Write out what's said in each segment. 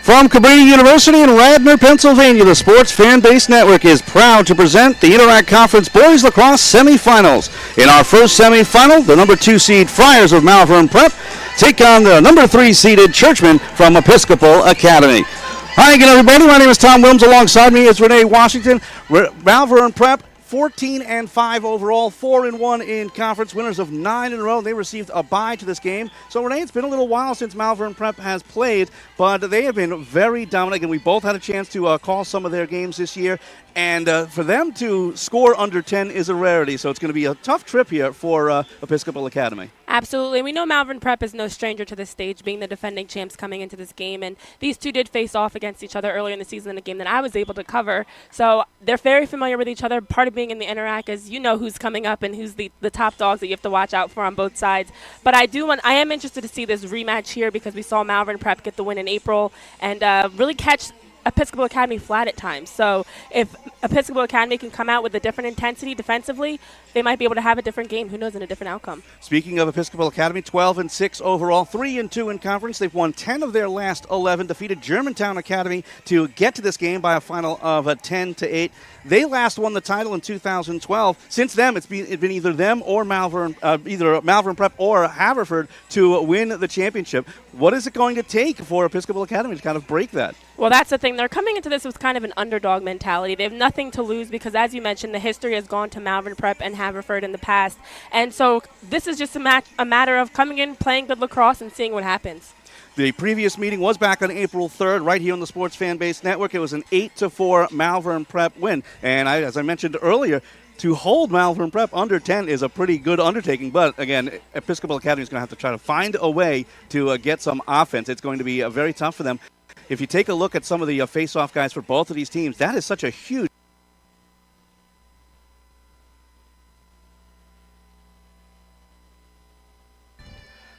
From Cabrini University in Radnor, Pennsylvania, the Sports Fan Base Network is proud to present the Interact Conference Boys Lacrosse Semifinals. In our first semifinal, the number 2 seed Friars of Malvern Prep take on the number 3 seeded Churchmen from Episcopal Academy. Hi again, everybody. My name is Tom Wilms. Alongside me is Renee Washington. Malvern Prep 14-5 overall, 4-1 in conference, winners of 9 in a row. They received a bye to this game. So, Renee, it's been a little while since Malvern Prep has played, but they have been very dominant, and we both had a chance to call some of their games this year. And for them to score under 10 is a rarity, so it's going to be a tough trip here for Episcopal Academy. Absolutely. We know Malvern Prep is no stranger to this stage, being the defending champs coming into this game. And these two did face off against each other earlier in the season in a game that I was able to cover. So they're very familiar with each other. Part of being in the Interact is you know who's coming up and who's the top dogs that you have to watch out for on both sides. But I am interested to see this rematch here because we saw Malvern Prep get the win in April and really catch Episcopal Academy flat at times. So if Episcopal Academy can come out with a different intensity defensively, they might be able to have a different game. Who knows, in a different outcome. Speaking of Episcopal Academy, 12-6 overall, 3-2 in conference. They've won 10 of their last 11, defeated Germantown Academy to get to this game by a final of 10-8. They last won the title in 2012. Since then, it's been either them or either Malvern Prep or Haverford to win the championship. What is it going to take for Episcopal Academy to kind of break that? Well, that's the thing. They're coming into this with kind of an underdog mentality. They have nothing to lose because, as you mentioned, the history has gone to Malvern Prep and Haverford in the past. And so this is just a matter of coming in, playing good lacrosse, and seeing what happens. The previous meeting was back on April 3rd, right here on the Sports Fan Base Network. It was an 8-4 Malvern Prep win. And as I mentioned earlier, to hold Malvern Prep under 10 is a pretty good undertaking. But, again, Episcopal Academy is going to have to try to find a way to get some offense. It's going to be very tough for them. If you take a look at some of the face-off guys for both of these teams, that is such a huge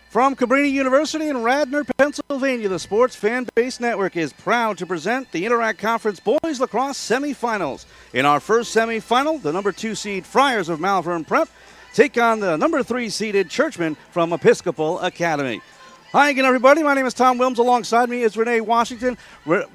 From Cabrini University in Radnor, Pennsylvania, the Sports Fan Base Network is proud to present the Interact Conference Boys Lacrosse Semifinals. In our first semifinal, the number 2 seed Friars of Malvern Prep take on the number 3 seeded Churchmen from Episcopal Academy. Hi again, everybody. My name is Tom Wilms. Alongside me is Renee Washington.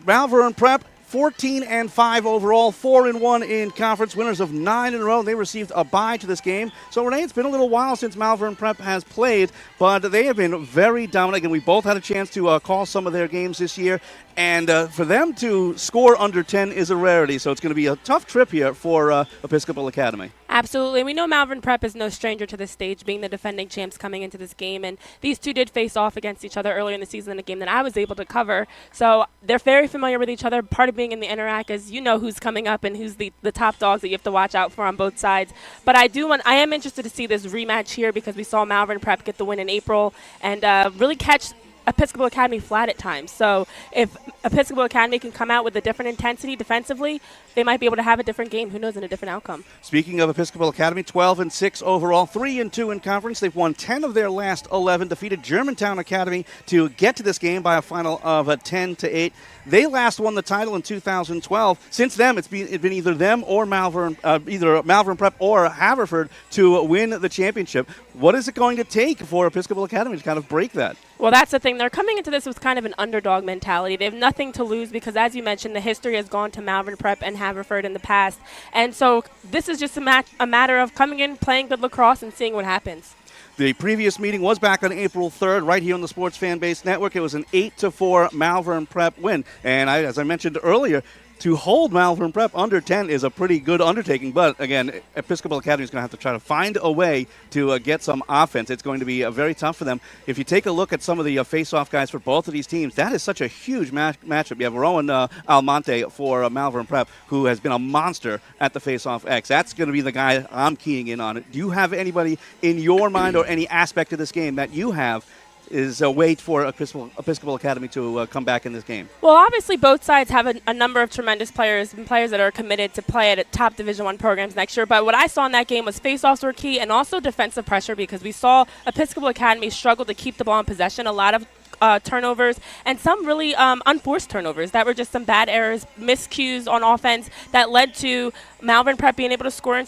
Malvern Prep 14-5 overall, 4-1 in conference, winners of 9 in a row. They received a bye to this game. So, Renee, it's been a little while since Malvern Prep has played, but they have been very dominant, and we both had a chance to call some of their games this year. And for them to score under 10 is a rarity, so it's going to be a tough trip here for Episcopal Academy. Absolutely. We know Malvern Prep is no stranger to this stage, being the defending champs coming into this game. And these two did face off against each other earlier in the season in a game that I was able to cover. So they're very familiar with each other. Part of being in the Interact is you know who's coming up and who's the top dogs that you have to watch out for on both sides. But I am interested to see this rematch here because we saw Malvern Prep get the win in April and really catch Episcopal Academy flat at times. So if Episcopal Academy can come out with a different intensity defensively, they might be able to have a different game. Who knows, in a different outcome. Speaking of Episcopal Academy, 12-6 overall, 3-2 in conference. They've won 10 of their last 11, defeated Germantown Academy to get to this game by a final of 10-8. They last won the title in 2012. Since then, it's been either them or either Malvern Prep or Haverford to win the championship. What is it going to take for Episcopal Academy to kind of break that? Well, that's the thing. They're coming into this with kind of an underdog mentality. They have nothing to lose because, as you mentioned, the history has gone to Malvern Prep and Haverford in the past. And so this is just a matter of coming in, playing good lacrosse, and seeing what happens. The previous meeting was back on April 3rd, right here on the Sports Fan Base Network. It was an 8-4 Malvern Prep win. And as I mentioned earlier, to hold Malvern Prep under 10 is a pretty good undertaking. But, again, Episcopal Academy is going to have to try to find a way to get some offense. It's going to be very tough for them. If you take a look at some of the face-off guys for both of these teams, that is such a huge matchup. You have Rowan Almonte for Malvern Prep, who has been a monster at the face-off X. That's going to be the guy I'm keying in on. Do you have anybody in your mind or any aspect of this game that you have is a way for Episcopal Academy to come back in this game? Well, obviously both sides have a number of tremendous players and players that are committed to play at top Division I programs next year. But what I saw in that game was face-offs were key and also defensive pressure because we saw Episcopal Academy struggle to keep the ball in possession. A lot of turnovers and some really unforced turnovers that were just some bad errors, miscues on offense that led to Malvern Prep being able to score in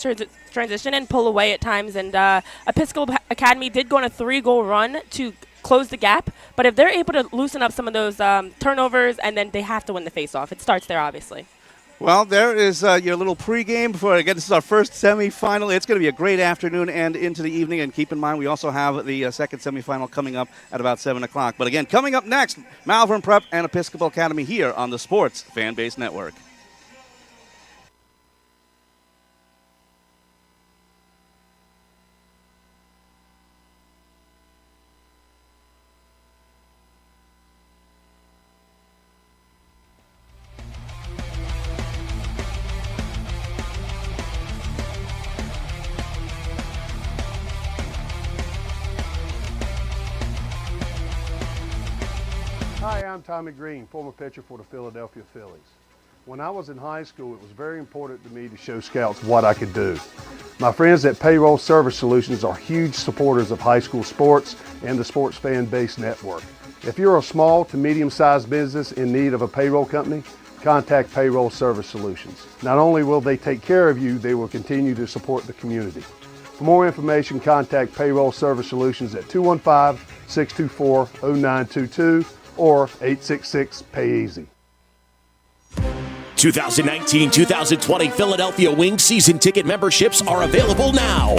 transition and pull away at times. And Episcopal Academy did go on a 3-goal run to close the gap. But if they're able to loosen up some of those turnovers, and then they have to win the face-off. It starts there, obviously. Well, there is your little pregame before, again, this is our first semifinal. It's going to be a great afternoon and into the evening. And keep in mind, we also have the second semifinal coming up at about 7 o'clock. But again, coming up next, Malvern Prep and Episcopal Academy here on the Sports Fan Base Network. Hi, I'm Tommy Green, former pitcher for the Philadelphia Phillies. When I was in high school, it was very important to me to show scouts what I could do. My friends at Payroll Service Solutions are huge supporters of high school sports and the Sports Fan Base Network. If you're a small to medium-sized business in need of a payroll company, contact Payroll Service Solutions. Not only will they take care of you, they will continue to support the community. For more information, contact Payroll Service Solutions at 215-624-0922 or 866-PAY-EASY. 2019-2020 Philadelphia Wings season ticket memberships are available now.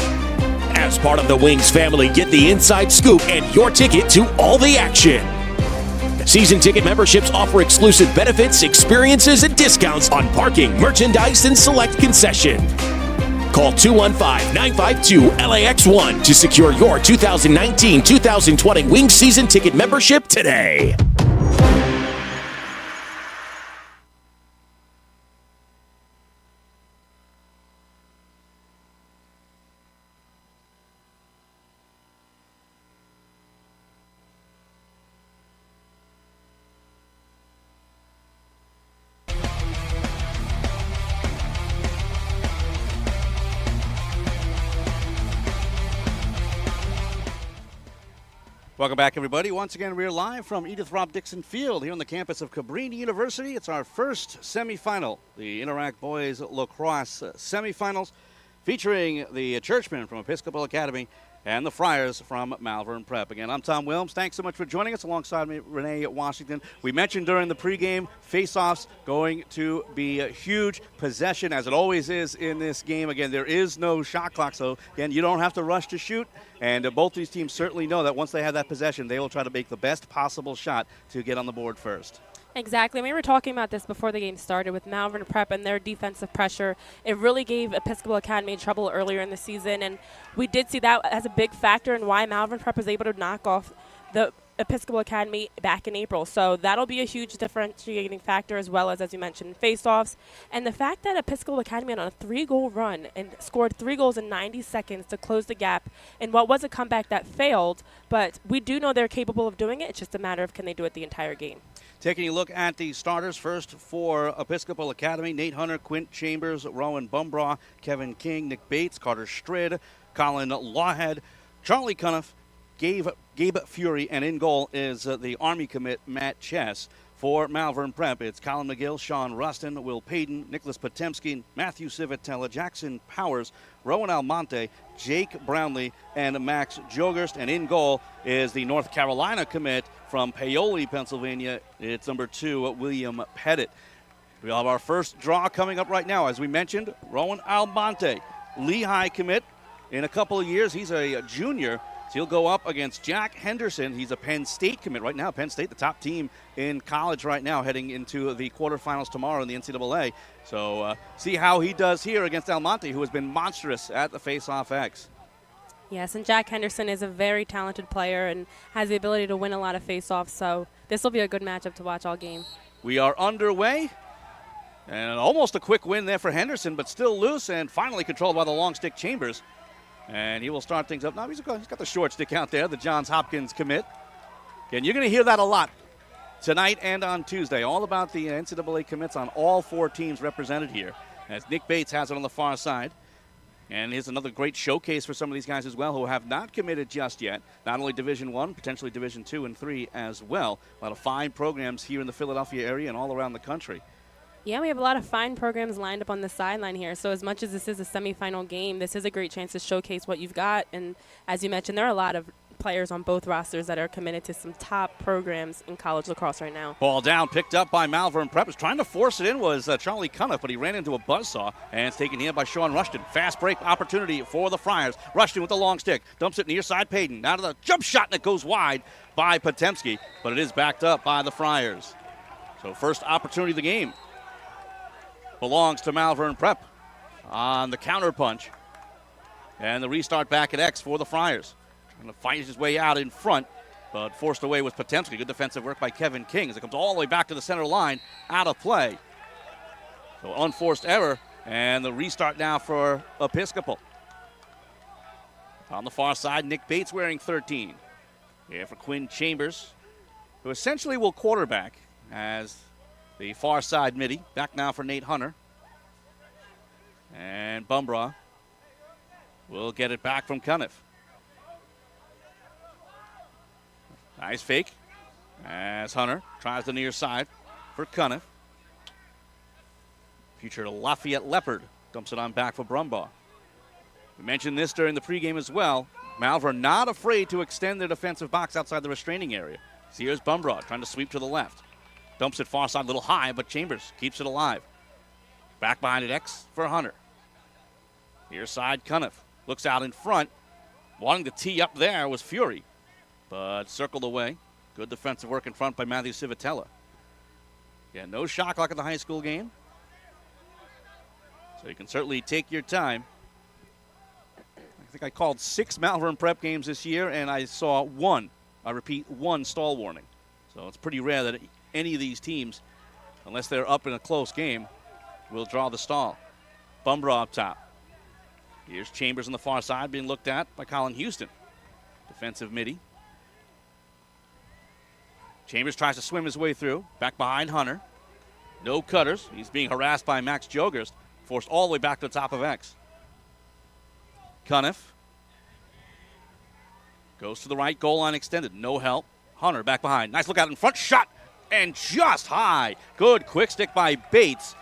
As part of the Wings family, get the inside scoop and your ticket to all the action. Season ticket memberships offer exclusive benefits, experiences, and discounts on parking, merchandise, and select concession. Call 215-952-LAX1 to secure your 2019-2020 Wings season ticket membership today. Welcome back, everybody. Once again, we're live from Edith Robb Dixon Field here on the campus of Cabrini University. It's our first semifinal, the Interact Boys Lacrosse semifinals, featuring the Churchmen from Episcopal Academy and the Friars from Malvern Prep. Again, I'm Tom Williams. Thanks so much for joining us alongside me, Renee Washington. We mentioned during the pregame, face-offs going to be a huge possession, as it always is in this game. Again, there is no shot clock, so again, you don't have to rush to shoot. And both these teams certainly know that once they have that possession, they will try to make the best possible shot to get on the board first. Exactly. We were talking about this before the game started with Malvern Prep and their defensive pressure. It really gave Episcopal Academy trouble earlier in the season, and we did see that as a big factor in why Malvern Prep was able to knock off the Episcopal Academy back in April. So that'll be a huge differentiating factor, as well as you mentioned, face-offs. And the fact that Episcopal Academy went on a 3-goal run and scored 3 goals in 90 seconds to close the gap in what was a comeback that failed, but we do know they're capable of doing it. It's just a matter of can they do it the entire game. Taking a look at the starters first for Episcopal Academy, Nate Hunter, Quint Chambers, Rowan Bumbraw, Kevin King, Nick Bates, Carter Strid, Colin Lawhead, Charlie Cuniff, Gabe Fury, and in goal is the Army commit Matt Chess. For Malvern Prep, it's Colin McGill, Sean Rustin, Will Payton, Nicholas Potemski, Matthew Civitella, Jackson Powers, Rowan Almonte, Jake Brownlee, and Max Jogerst. And in goal is the North Carolina commit from Paoli, Pennsylvania. It's number 2, William Pettit. We'll have our first draw coming up right now. As we mentioned, Rowan Almonte, Lehigh commit. In a couple of years, he's a junior. So he'll go up against Jack Henderson. He's a Penn State commit right now. Penn State, the top team in college right now, heading into the quarterfinals tomorrow in the NCAA. So see how he does here against Almonte, who has been monstrous at the Face-Off X. Yes, and Jack Henderson is a very talented player and has the ability to win a lot of face-offs. So this will be a good matchup to watch all game. We are underway. And almost a quick win there for Henderson, but still loose and finally controlled by the long stick Chambers. And he will start things up. Now he's got the short stick out there, the Johns Hopkins commit. And you're going to hear that a lot tonight and on Tuesday. All about the NCAA commits on all 4 teams represented here. As Nick Bates has it on the far side. And here's another great showcase for some of these guys as well who have not committed just yet. Not only Division I, potentially Division II and III as well. A lot of fine programs here in the Philadelphia area and all around the country. Yeah, we have a lot of fine programs lined up on the sideline here. So as much as this is a semifinal game, this is a great chance to showcase what you've got. And as you mentioned, there are a lot of players on both rosters that are committed to some top programs in college lacrosse right now. Ball down, picked up by Malvern Prep. Was trying to force it in was Charlie Cunniff, but he ran into a buzzsaw, and it's taken in by Sean Rushton. Fast break opportunity for the Friars. Rushton with the long stick. Dumps it near side Payton. Now to the jump shot, and it goes wide by Potemski, but it is backed up by the Friars. So first opportunity of the game belongs to Malvern Prep on the counter punch. And the restart back at X for the Friars. Trying to fight his way out in front, but forced away with Potemski. Good defensive work by Kevin King as it comes all the way back to the center line, out of play. So unforced error, and the restart now for Episcopal. On the far side, Nick Bates wearing 13. Here for Quinn Chambers, who essentially will quarterback as the far side midi. Back now for Nate Hunter. And Bumbraw will get it back from Cunniff. Nice fake as Hunter tries the near side for Cunniff. Future Lafayette Leopard dumps it on back for Brumbaugh. We mentioned this during the pregame as well. Malvern not afraid to extend their defensive box outside the restraining area. So here's Bumbraw trying to sweep to the left. Dumps it far side a little high, but Chambers keeps it alive. Back behind it, X for Hunter. Near side, Cunniff looks out in front. Wanting to tee up there was Fury, but circled away. Good defensive work in front by Matthew Civitella. Yeah, no shot clock at the high school game. So you can certainly take your time. I think I called 6 Malvern Prep games this year, and I saw one stall warning. So it's pretty rare that any of these teams, unless they're up in a close game, will draw the stall. Bumbraw up top. Here's Chambers on the far side being looked at by Colin Houston. Defensive midi. Chambers tries to swim his way through. Back behind Hunter. No cutters. He's being harassed by Max Jogerst. Forced all the way back to the top of X. Cunniff goes to the right, goal line extended. No help. Hunter back behind. Nice look out in front. Shot and just high. Good quick stick by Bates,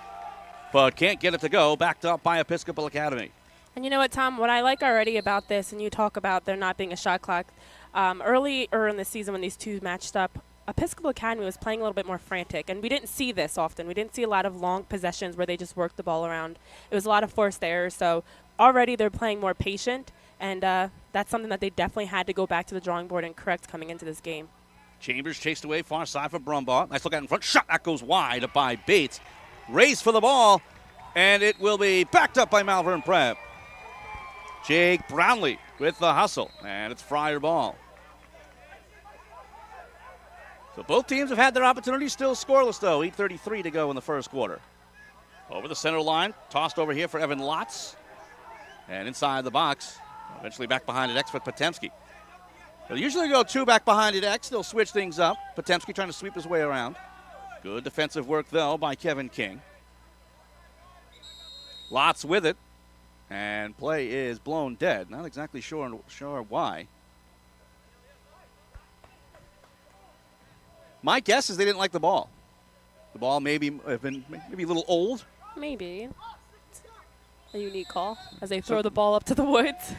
but can't get it to go. Backed up by Episcopal Academy. And you know what, Tom, what I like already about this, and you talk about there not being a shot clock, earlier in the season when these two matched up, Episcopal Academy was playing a little bit more frantic, and we didn't see this often. We didn't see a lot of long possessions where they just worked the ball around. It was a lot of forced errors, so already they're playing more patient, and that's something that they definitely had to go back to the drawing board and correct coming into this game. Chambers chased away far side for Brumbaugh. Nice look out in front. Shot that goes wide by Bates. Race for the ball, and it will be backed up by Malvern Prep. Jake Brownlee with the hustle, and it's Friar ball. So both teams have had their opportunities, still scoreless though. 8:33 to go in the first quarter. Over the center line, tossed over here for Evan Lotz. And inside the box, eventually back behind it, X for Potemski. They'll usually go 2 back behind it, X. They'll switch things up. Potemski trying to sweep his way around. Good defensive work though by Kevin King. Lotz with it. And play is blown dead. Not exactly sure why. My guess is they didn't like the ball. The ball maybe a little old. Maybe. A unique call as they throw the ball up to the woods.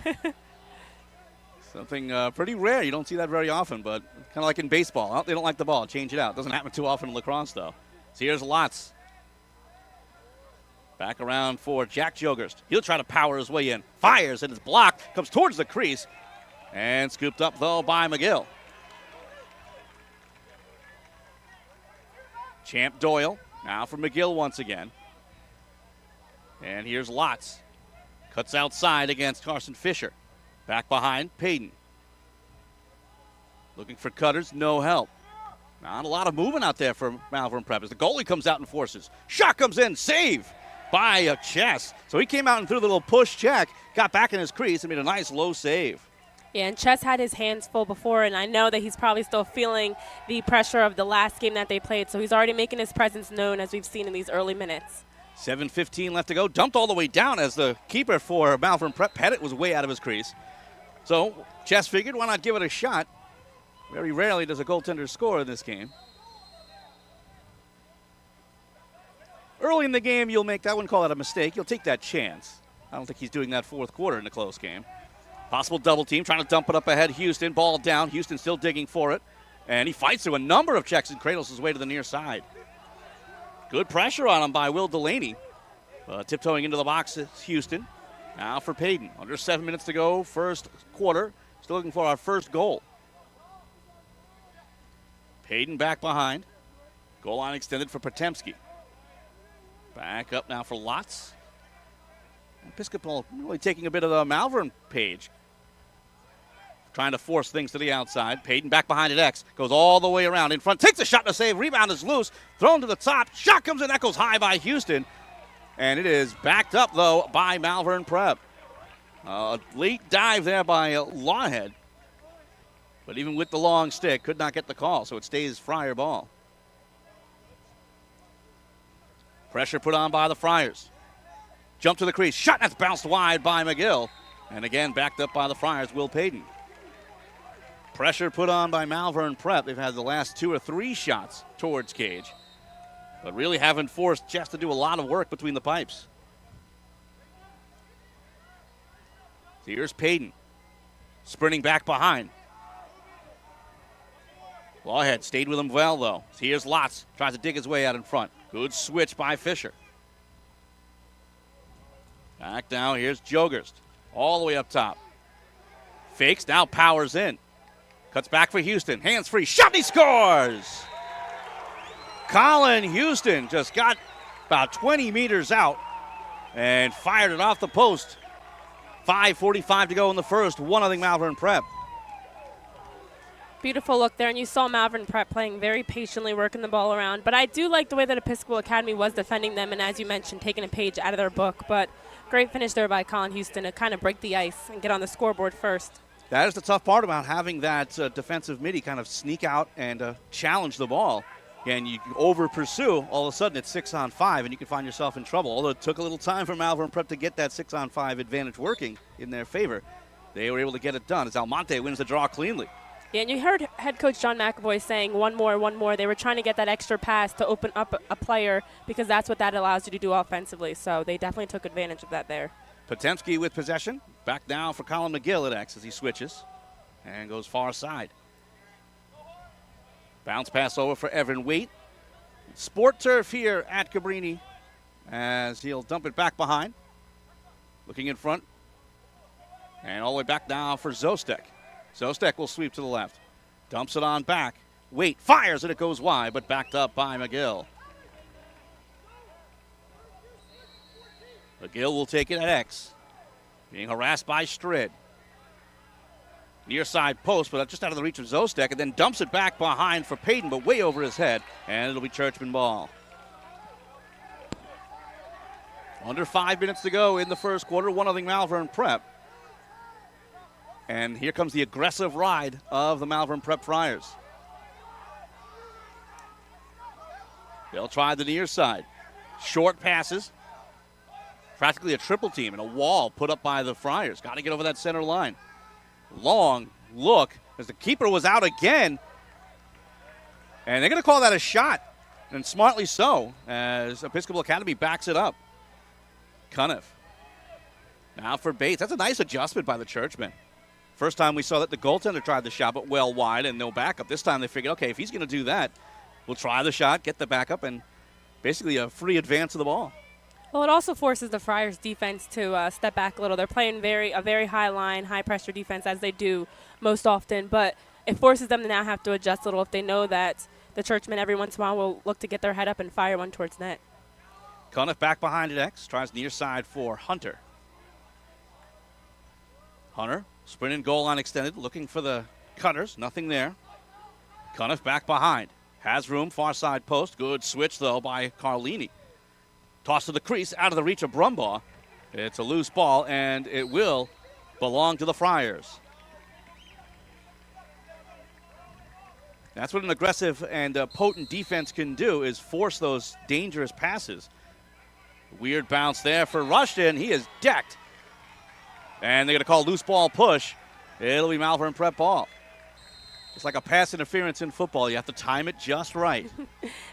Something pretty rare. You don't see that very often, but kind of like in baseball. Oh, they don't like the ball. Change it out. Doesn't happen too often in lacrosse, though. So here's Lotz. Back around for Jack Jogerst. He'll try to power his way in. Fires and it's blocked. Comes towards the crease. And scooped up, though, by McGill. Champ Doyle. Now for McGill once again. And here's Lotz. Cuts outside against Carson Fisher. Back behind, Payton. Looking for cutters, no help. Not a lot of movement out there for Malvern Prep as the goalie comes out and forces. Shot comes in, save by a Chess. So he came out and threw the little push check, got back in his crease and made a nice low save. Yeah, and Chess had his hands full before, and I know that he's probably still feeling the pressure of the last game that they played, so he's already making his presence known as we've seen in these early minutes. 7:15 left to go. Dumped all the way down as the keeper for Malvern Prep, Pettit, was way out of his crease. So Chess figured, why not give it a shot? Very rarely does a goaltender score in this game. Early in the game, I wouldn't call that a mistake. You'll take that chance. I don't think he's doing that fourth quarter in a close game. Possible double team, trying to dump it up ahead. Houston, ball down. Houston still digging for it. And he fights through a number of checks and cradles his way to the near side. Good pressure on him by Will Delaney. Tiptoeing into the box is Houston. Now for Payton. Under 7 minutes to go, first quarter. Still looking for our first goal. Payton back behind. Goal line extended for Potemski. Back up now for Lotz. Episcopal really taking a bit of the Malvern page. Trying to force things to the outside. Payton back behind at X. Goes all the way around in front. Takes a shot to save. Rebound is loose. Thrown to the top. Shot comes in. That goes high by Houston. And it is backed up, though, by Malvern Prep. Late dive there by Lawhead. But even with the long stick, could not get the call. So it stays Friar ball. Pressure put on by the Friars. Jump to the crease. Shot that's bounced wide by McGill. And again, backed up by the Friars, Will Payton. Pressure put on by Malvern Prep. They've had the last 2 or 3 shots towards cage, but really haven't forced Jess to do a lot of work between the pipes. So here's Payton, sprinting back behind. Lawhead stayed with him well, though. So here's Lotz, tries to dig his way out in front. Good switch by Fisher. Back now, here's Jogerst, all the way up top. Fakes, now powers in. Cuts back for Houston. Hands free. Shot and he scores! Colin Houston just got about 20 meters out and fired it off the post. 5:45 to go in the first. 1-0 Malvern Prep. Beautiful look there, and you saw Malvern Prep playing very patiently, working the ball around. But I do like the way that Episcopal Academy was defending them, and as you mentioned, taking a page out of their book. But great finish there by Colin Houston to kind of break the ice and get on the scoreboard first. That is the tough part about having that defensive midi kind of sneak out and challenge the ball. And you over-pursue, all of a sudden it's 6-on-5, and you can find yourself in trouble. Although it took a little time for Malvern Prep to get that 6-on-5 advantage working in their favor, they were able to get it done as Almonte wins the draw cleanly. Yeah, and you heard head coach John McAvoy saying one more. They were trying to get that extra pass to open up a player because that's what that allows you to do offensively. So they definitely took advantage of that there. Potemski with possession. Back now for Colin McGill at X as he switches and goes far side. Bounce pass over for Evan Waite. Sport turf here at Cabrini as he'll dump it back behind. Looking in front. And all the way back now for Zostek. Zostek will sweep to the left. Dumps it on back. Waite fires and it goes wide, but backed up by McGill. McGill will take it at X. Being harassed by Strid. Near side post, but just out of the reach of Zostek, and then dumps it back behind for Payton, but way over his head, and it'll be Churchman ball. Under 5 minutes to go in the first quarter, 1-0 Malvern Prep. And here comes the aggressive ride of the Malvern Prep Friars. They'll try the near side. Short passes. Practically a triple team and a wall put up by the Friars. Got to get over that center line. Long look as the keeper was out again. And they're going to call that a shot. And smartly so, as Episcopal Academy backs it up. Cuniff. Now for Bates. That's a nice adjustment by the Churchmen. First time we saw that the goaltender tried the shot, but well wide and no backup. This time they figured, okay, if he's going to do that, we'll try the shot, get the backup, and basically a free advance of the ball. Well, it also forces the Friars defense to step back a little. They're playing a very high line, high pressure defense as they do most often, but it forces them to now have to adjust a little if they know that the Churchmen every once in a while will look to get their head up and fire one towards net. Cuniff back behind at X, tries near side for Hunter. Hunter, sprint and goal line extended, looking for the cutters, nothing there. Cuniff back behind, has room, far side post, good switch though by Carlini. Toss to the crease, out of the reach of Brumbaugh. It's a loose ball, and it will belong to the Friars. That's what an aggressive and potent defense can do, is force those dangerous passes. Weird bounce there for Rushton. He is decked. And they're going to call loose ball push. It'll be Malvern Prep ball. Just like a pass interference in football, you have to time it just right.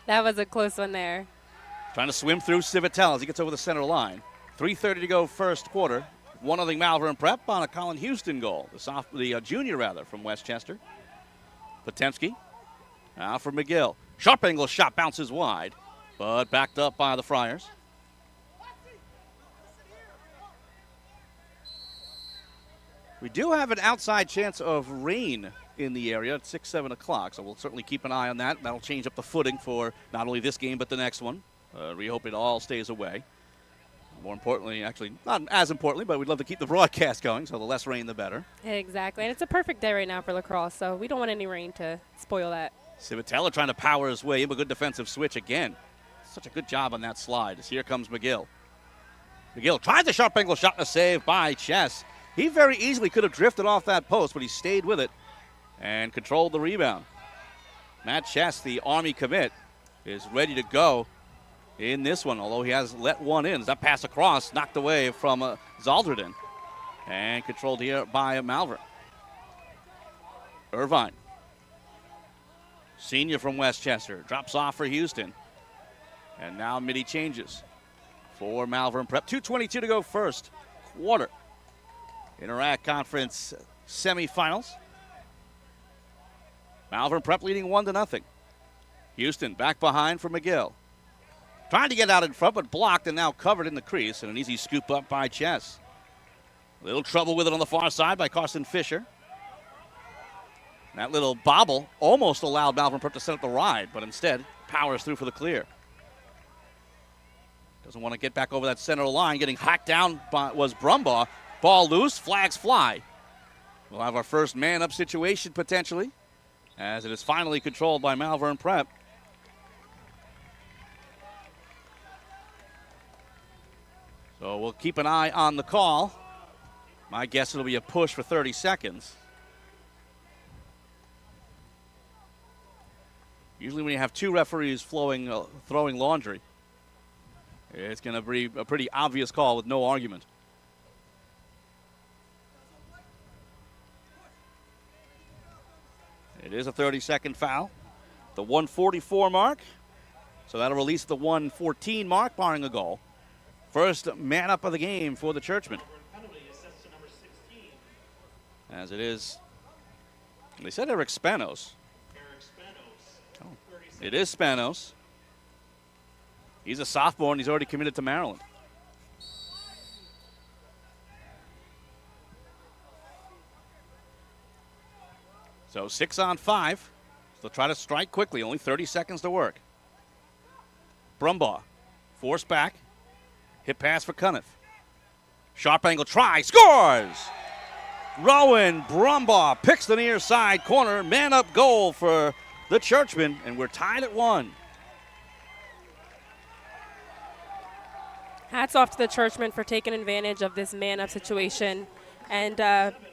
That was a close one there. Trying to swim through Civitel as he gets over the center line. 3:30 to go first quarter. 1-0 Malvern Prep on a Colin Houston goal. The junior from Westchester. Potemski. Now for McGill. Sharp angle shot bounces wide, but backed up by the Friars. We do have an outside chance of rain in the area at 6, 7 o'clock, so we'll certainly keep an eye on that. That'll change up the footing for not only this game but the next one. We hope it all stays away. More importantly, actually, not as importantly, but we'd love to keep the broadcast going, so the less rain, the better. Exactly, and it's a perfect day right now for lacrosse, so we don't want any rain to spoil that. Civitella trying to power his way in, a good defensive switch again. Such a good job on that slide as here comes McGill. McGill tries the sharp angle shot and a save by Chess. He very easily could have drifted off that post, but he stayed with it and controlled the rebound. Matt Chess, the Army commit, is ready to go in this one, although he has let one in. That pass across, knocked away from Zalderden, and controlled here by Malvern. Irvine, senior from Westchester, drops off for Houston. And now Mitty changes for Malvern Prep. 2:22 to go first quarter. Interact Conference semifinals. Malvern Prep leading 1-0. Houston back behind for McGill. Trying to get out in front, but blocked and now covered in the crease. And an easy scoop up by Chess. A little trouble with it on the far side by Carson Fisher. That little bobble almost allowed Malvern Prep to set up the ride, but instead powers through for the clear. Doesn't want to get back over that center line. Getting hacked down was Brumbaugh. Ball loose, flags fly. We'll have our first man-up situation potentially, as it is finally controlled by Malvern Prep. So we'll keep an eye on the call. My guess it'll be a push for 30 seconds. Usually when you have two referees throwing laundry, it's going to be a pretty obvious call with no argument. It is a 30-second foul. The 1:44 mark. So that'll release the 1:14 mark, barring a goal. First man up of the game for the Churchmen. As it is, they said Eric Spanos. Oh, it is Spanos. He's a sophomore and he's already committed to Maryland. So 6-on-5. They'll try to strike quickly. Only 30 seconds to work. Brumbaugh. Forced back. Hit pass for Cuniff. Sharp angle try. Scores! Rowan Brumbaugh picks the near side corner. Man up goal for the Churchmen. And we're tied at 1. Hats off to the Churchmen for taking advantage of this man-up situation and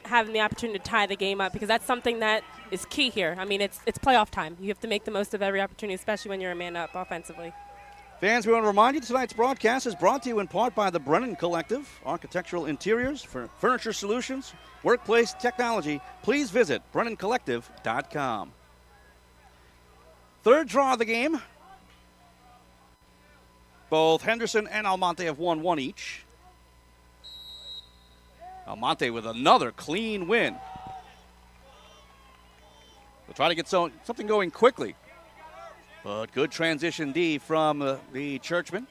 having the opportunity to tie the game up, because that's something that is key here. I mean, it's playoff time. You have to make the most of every opportunity, especially when you're a man-up offensively. Fans, we want to remind you tonight's broadcast is brought to you in part by the Brennan Collective, architectural interiors, for furniture solutions, workplace technology. Please visit BrennanCollective.com. Third draw of the game. Both Henderson and Almonte have won 1 each. Almonte with another clean win. We'll try to get something going quickly. But good transition D from the Churchmen.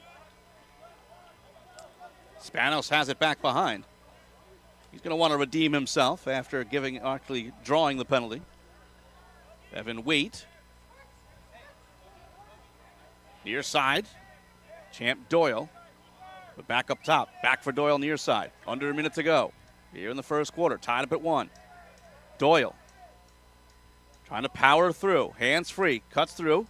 Spanos has it back behind. He's going to want to redeem himself after actually drawing the penalty. Evan Waite. Near side. Champ Doyle. But back up top. Back for Doyle near side. Under a minute to go. Here in the first quarter. Tied up at 1. Doyle. Trying to power through. Hands free. Cuts through.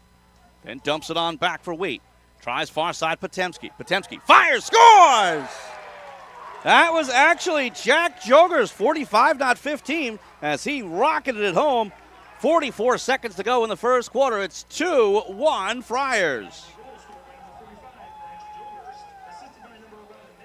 Then dumps it on back for Waite. Tries far side Potemski. Potemski fires, scores! That was actually Jack Jogers, 45, not 15, as he rocketed it home. 44 seconds to go in the first quarter. It's 2-1 Friars.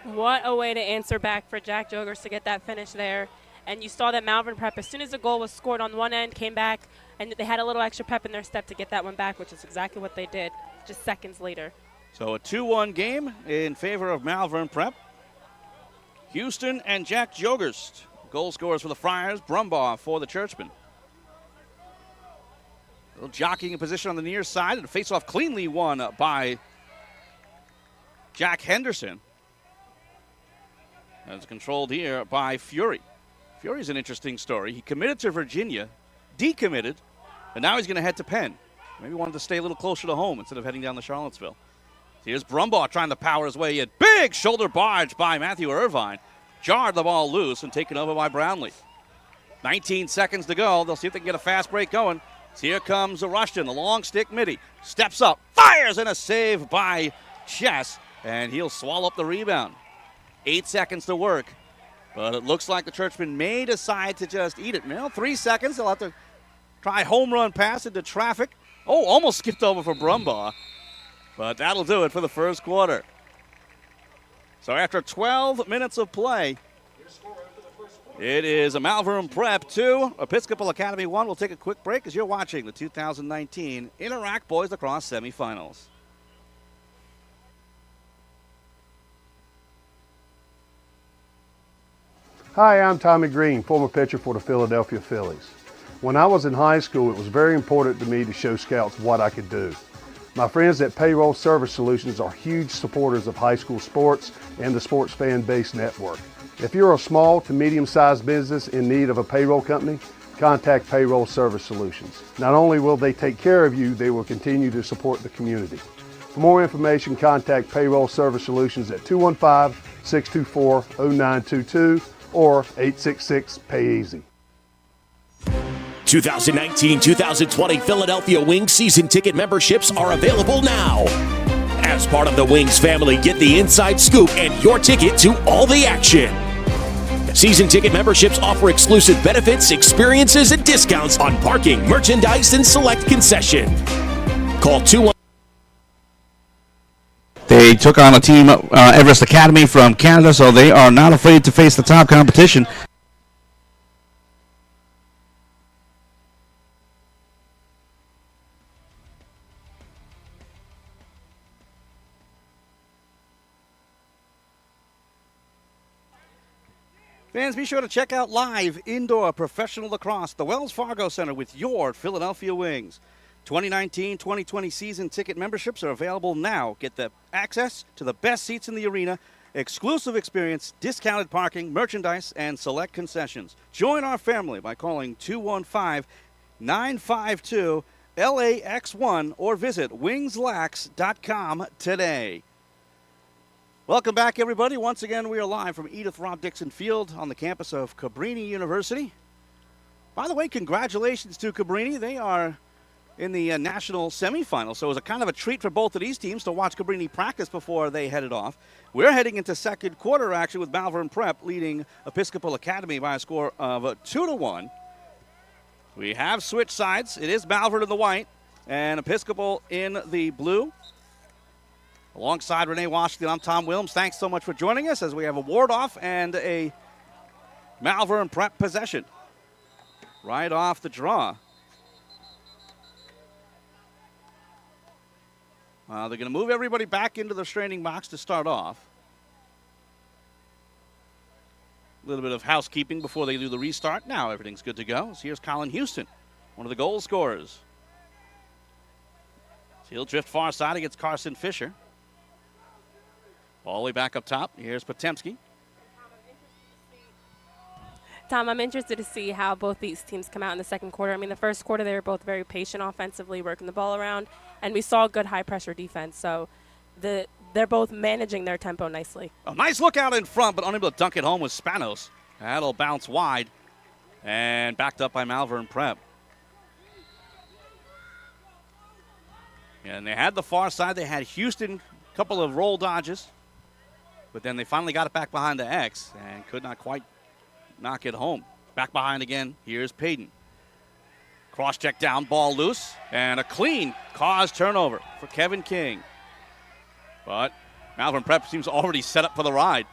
What a way to answer back for Jack Jogers to get that finish there. And you saw that Malvern Prep, as soon as the goal was scored on one end, came back, and they had a little extra pep in their step to get that one back, which is exactly what they did just seconds later. So a 2-1 game in favor of Malvern Prep. Houston and Jack Jogerst. Goal scorers for the Friars, Brumbaugh for the Churchmen. A little jockeying in position on the near side, and a face-off cleanly won by Jack Henderson. That's controlled here by Fury. Fury's an interesting story. He committed to Virginia, decommitted, and now he's going to head to Penn. Maybe wanted to stay a little closer to home instead of heading down to Charlottesville. Here's Brumbaugh trying to power his way in. Big shoulder barge by Matthew Irvine. Jarred the ball loose and taken over by Brownlee. 19 seconds to go. They'll see if they can get a fast break going. So here comes Rushton, the long stick midi. Steps up, fires, and a save by Chess. And he'll swallow up the rebound. 8 seconds to work. But it looks like the Churchmen may decide to just eat it. Well, 3 seconds. They'll have to try home run pass into traffic. Oh, almost skipped over for Brumbaugh. But that'll do it for the first quarter. So after 12 minutes of play, it is a Malvern Prep 2, Episcopal Academy 1. We'll take a quick break as you're watching the 2019 Interact Boys Lacrosse Semifinals. Hi, I'm Tommy Green, former pitcher for the Philadelphia Phillies. When I was in high school, it was very important to me to show scouts what I could do. My friends at Payroll Service Solutions are huge supporters of high school sports and the Sports Fan Base Network. If you're a small to medium-sized business in need of a payroll company, contact Payroll Service Solutions. Not only will they take care of you, they will continue to support the community. For more information, contact Payroll Service Solutions at 215-624-0922 or 866-PAY-EASY. 2019-2020 Philadelphia Wings season ticket memberships are available now. As part of the Wings family, get the inside scoop and your ticket to all the action. Season ticket memberships offer exclusive benefits, experiences, and discounts on parking, merchandise, and select concession. Call 2-1. They took on a team, Everest Academy from Canada, so they are not afraid to face the top competition. Fans, be sure to check out live indoor professional lacrosse, the Wells Fargo Center, with your Philadelphia Wings. 2019-2020 season ticket memberships are available now. Get the access to the best seats in the arena, exclusive experience, discounted parking, merchandise, and select concessions. Join our family by calling 215-952-LAX1 or visit wingslax.com today. Welcome back, everybody. Once again, we are live from Edith Robb Dixon Field on the campus of Cabrini University. By the way, congratulations to Cabrini. They are in the national semifinal, so it was a kind of a treat for both of these teams to watch Cabrini practice before they headed off. We're heading into second quarter action with Malvern Prep leading Episcopal Academy by a score of 2-1. We have switched sides. It is Malvern in the white and Episcopal in the blue. Alongside Renee Washington, I'm Tom Williams. Thanks so much for joining us as we have a ward-off and a Malvern Prep possession. Right off the draw. They're going to move everybody back into the straining box to start off. A little bit of housekeeping before they do the restart. Now everything's good to go. So here's Colin Houston, one of the goal scorers. So he'll drift far side against Carson Fisher. All the way back up top. Here's Potemski. Tom, I'm interested to see how both these teams come out in the second quarter. I mean, the first quarter, they were both very patient offensively, working the ball around, and we saw good high-pressure defense. So they're both managing their tempo nicely. A nice look out in front, but unable to dunk it home with Spanos. That'll bounce wide and backed up by Malvern Prep. And they had the far side. They had Houston, a couple of roll dodges. But then they finally got it back behind the X and could not quite knock it home. Back behind again. Here's Payton. Cross check down, ball loose, and a clean cause turnover for Kevin King. But Malvern Prep seems already set up for the ride.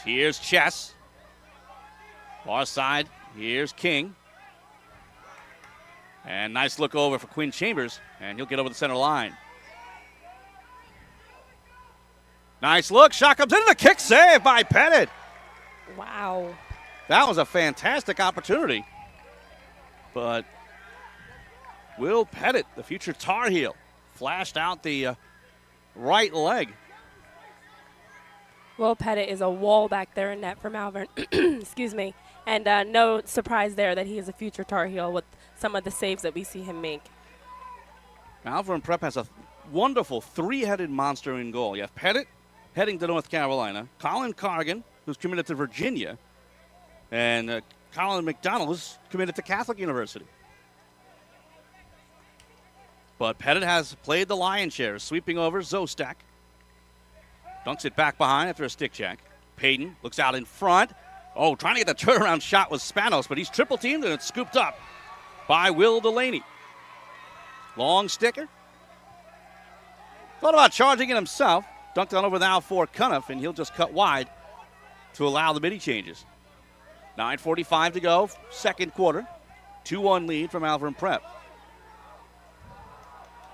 Here's Chess. Far side. Here's King. And nice look over for Quinn Chambers, and he'll get over the center line. Nice look. Shot comes in. The kick save by Pettit. Wow. That was a fantastic opportunity. But Will Pettit, the future Tar Heel, flashed out the right leg. Will Pettit is a wall back there in net for Malvern. Excuse me. And no surprise there that he is a future Tar Heel with some of the saves that we see him make. Malvern Prep has a wonderful three-headed monster in goal. You have Pettit heading to North Carolina, Colin Cargan, who's committed to Virginia, and Colin McDonald, who's committed to Catholic University. But Pettit has played the lion's share, sweeping over Zostak. Dunks it back behind after a stick check. Payton looks out in front. Oh, trying to get the turnaround shot with Spanos, but he's triple teamed and it's scooped up by Will Delaney. Long sticker. Thought about charging it himself. Dunked on over now for Cuniff, and he'll just cut wide to allow the midi changes. 9:45 to go, second quarter. 2-1 lead for Malvern Prep.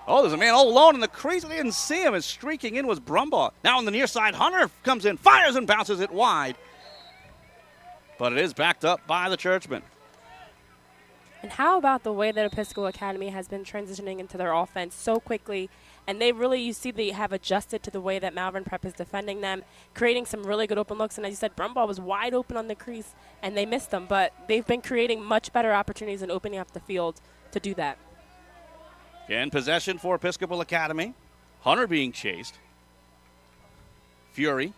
Oh, there's a man all alone in the crease. I didn't see him. As streaking in was Brumbaugh. Now on the near side, Hunter comes in, fires and bounces it wide. But it is backed up by the Churchman. And how about the way that Episcopal Academy has been transitioning into their offense so quickly? And they really, you see, they have adjusted to the way that Malvern Prep is defending them, creating some really good open looks. And as you said, Brumbaugh was wide open on the crease, and they missed them. But they've been creating much better opportunities and opening up the field to do that. In possession for Episcopal Academy. Hunter being chased. Fury.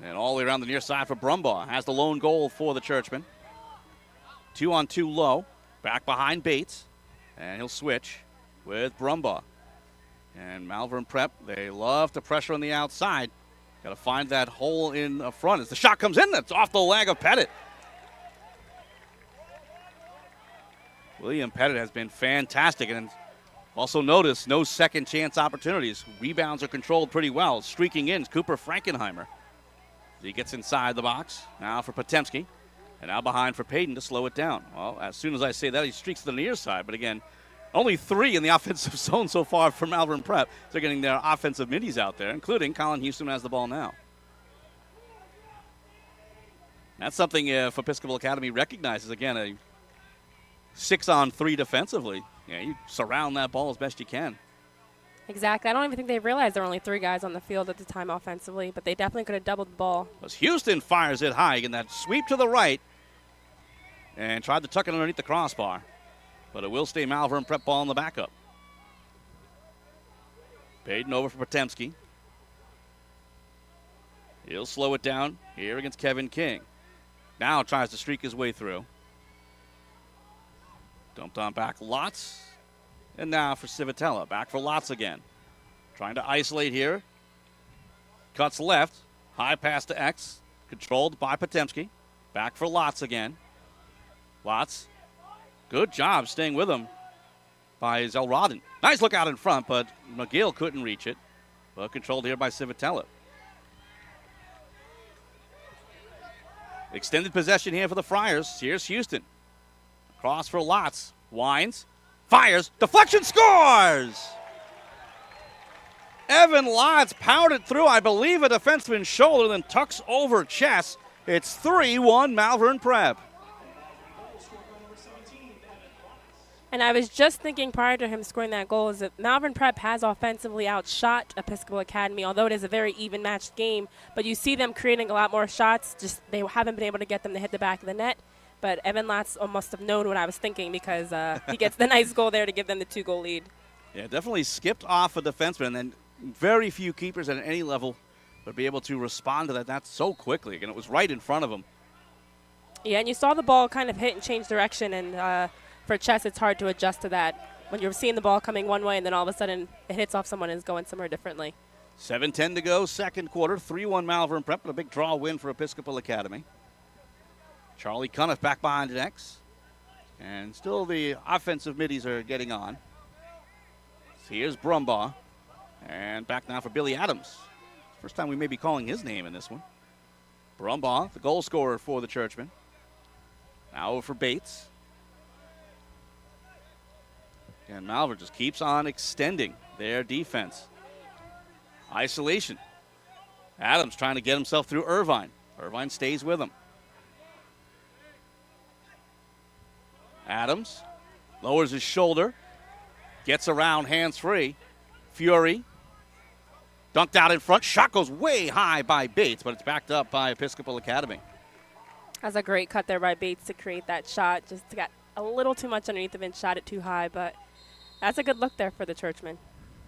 And all the way around the near side for Brumbaugh. Has the lone goal for the Churchman. 2-on-2 low. Back behind Bates. And he'll switch with Brumbaugh. And Malvern Prep, they love to pressure on the outside. Got to find that hole in the front. As the shot comes in, that's off the leg of Pettit. William Pettit has been fantastic, and also notice no second chance opportunities. Rebounds are controlled pretty well. Streaking in is Cooper Frankenheimer. He gets inside the box. Now for Potemski, and now behind for Payton to slow it down. Well, as soon as I say that, he streaks to the near side, but again, only 3 in the offensive zone so far for Malvern Prep. They're getting their offensive middies out there, including Colin Houston has the ball now. That's something if Episcopal Academy recognizes, again, a 6-on-3 defensively. Yeah, you surround that ball as best you can. Exactly. I don't even think they realized there were only 3 guys on the field at the time offensively, but they definitely could have doubled the ball. As Houston fires it high, and that sweep to the right, and tried to tuck it underneath the crossbar. But it will stay Malvern Prep ball in the backup. Payton over for Potemski. He'll slow it down here against Kevin King. Now tries to streak his way through. Dumped on back Lotz. And now for Civitella. Back for Lotz again. Trying to isolate here. Cuts left. High pass to X. Controlled by Potemski. Back for Lotz again. Lotz. Good job staying with him by Zelrodin. Nice look out in front, but McGill couldn't reach it. But controlled here by Civitella. Extended possession here for the Friars. Here's Houston. Cross for Lotz. Winds. Fires. Deflection. Scores! Evan Lotz powered it through, I believe, a defenseman's shoulder, then tucks over chest. It's 3-1 Malvern Prep. And I was just thinking prior to him scoring that goal is that Malvern Prep has offensively outshot Episcopal Academy, although it is a very even-matched game. But you see them creating a lot more shots. Just they haven't been able to get them to hit the back of the net. But Evan Lotz must have known what I was thinking because he gets the nice goal there to give them the 2-goal lead. Yeah, definitely skipped off a defenseman, and very few keepers at any level would be able to respond to that so quickly. And it was right in front of him. Yeah, and you saw the ball kind of hit and change direction, and for chess, it's hard to adjust to that. When you're seeing the ball coming one way and then all of a sudden it hits off someone and is going somewhere differently. 7:10 to go, second quarter. 3-1 Malvern Prep, but a big draw win for Episcopal Academy. Charlie Cuniff back behind the X. And still the offensive middies are getting on. So here's Brumbaugh. And back now for Billy Adams. First time we may be calling his name in this one. Brumbaugh, the goal scorer for the Churchman. Now over for Bates. And Malvern just keeps on extending their defense. Isolation. Adams trying to get himself through Irvine. Irvine stays with him. Adams lowers his shoulder, gets around hands-free. Fury dunked out in front. Shot goes way high by Bates, but it's backed up by Episcopal Academy. That's a great cut there by Bates to create that shot. Just got a little too much underneath him and shot it too high, but that's a good look there for the Churchmen.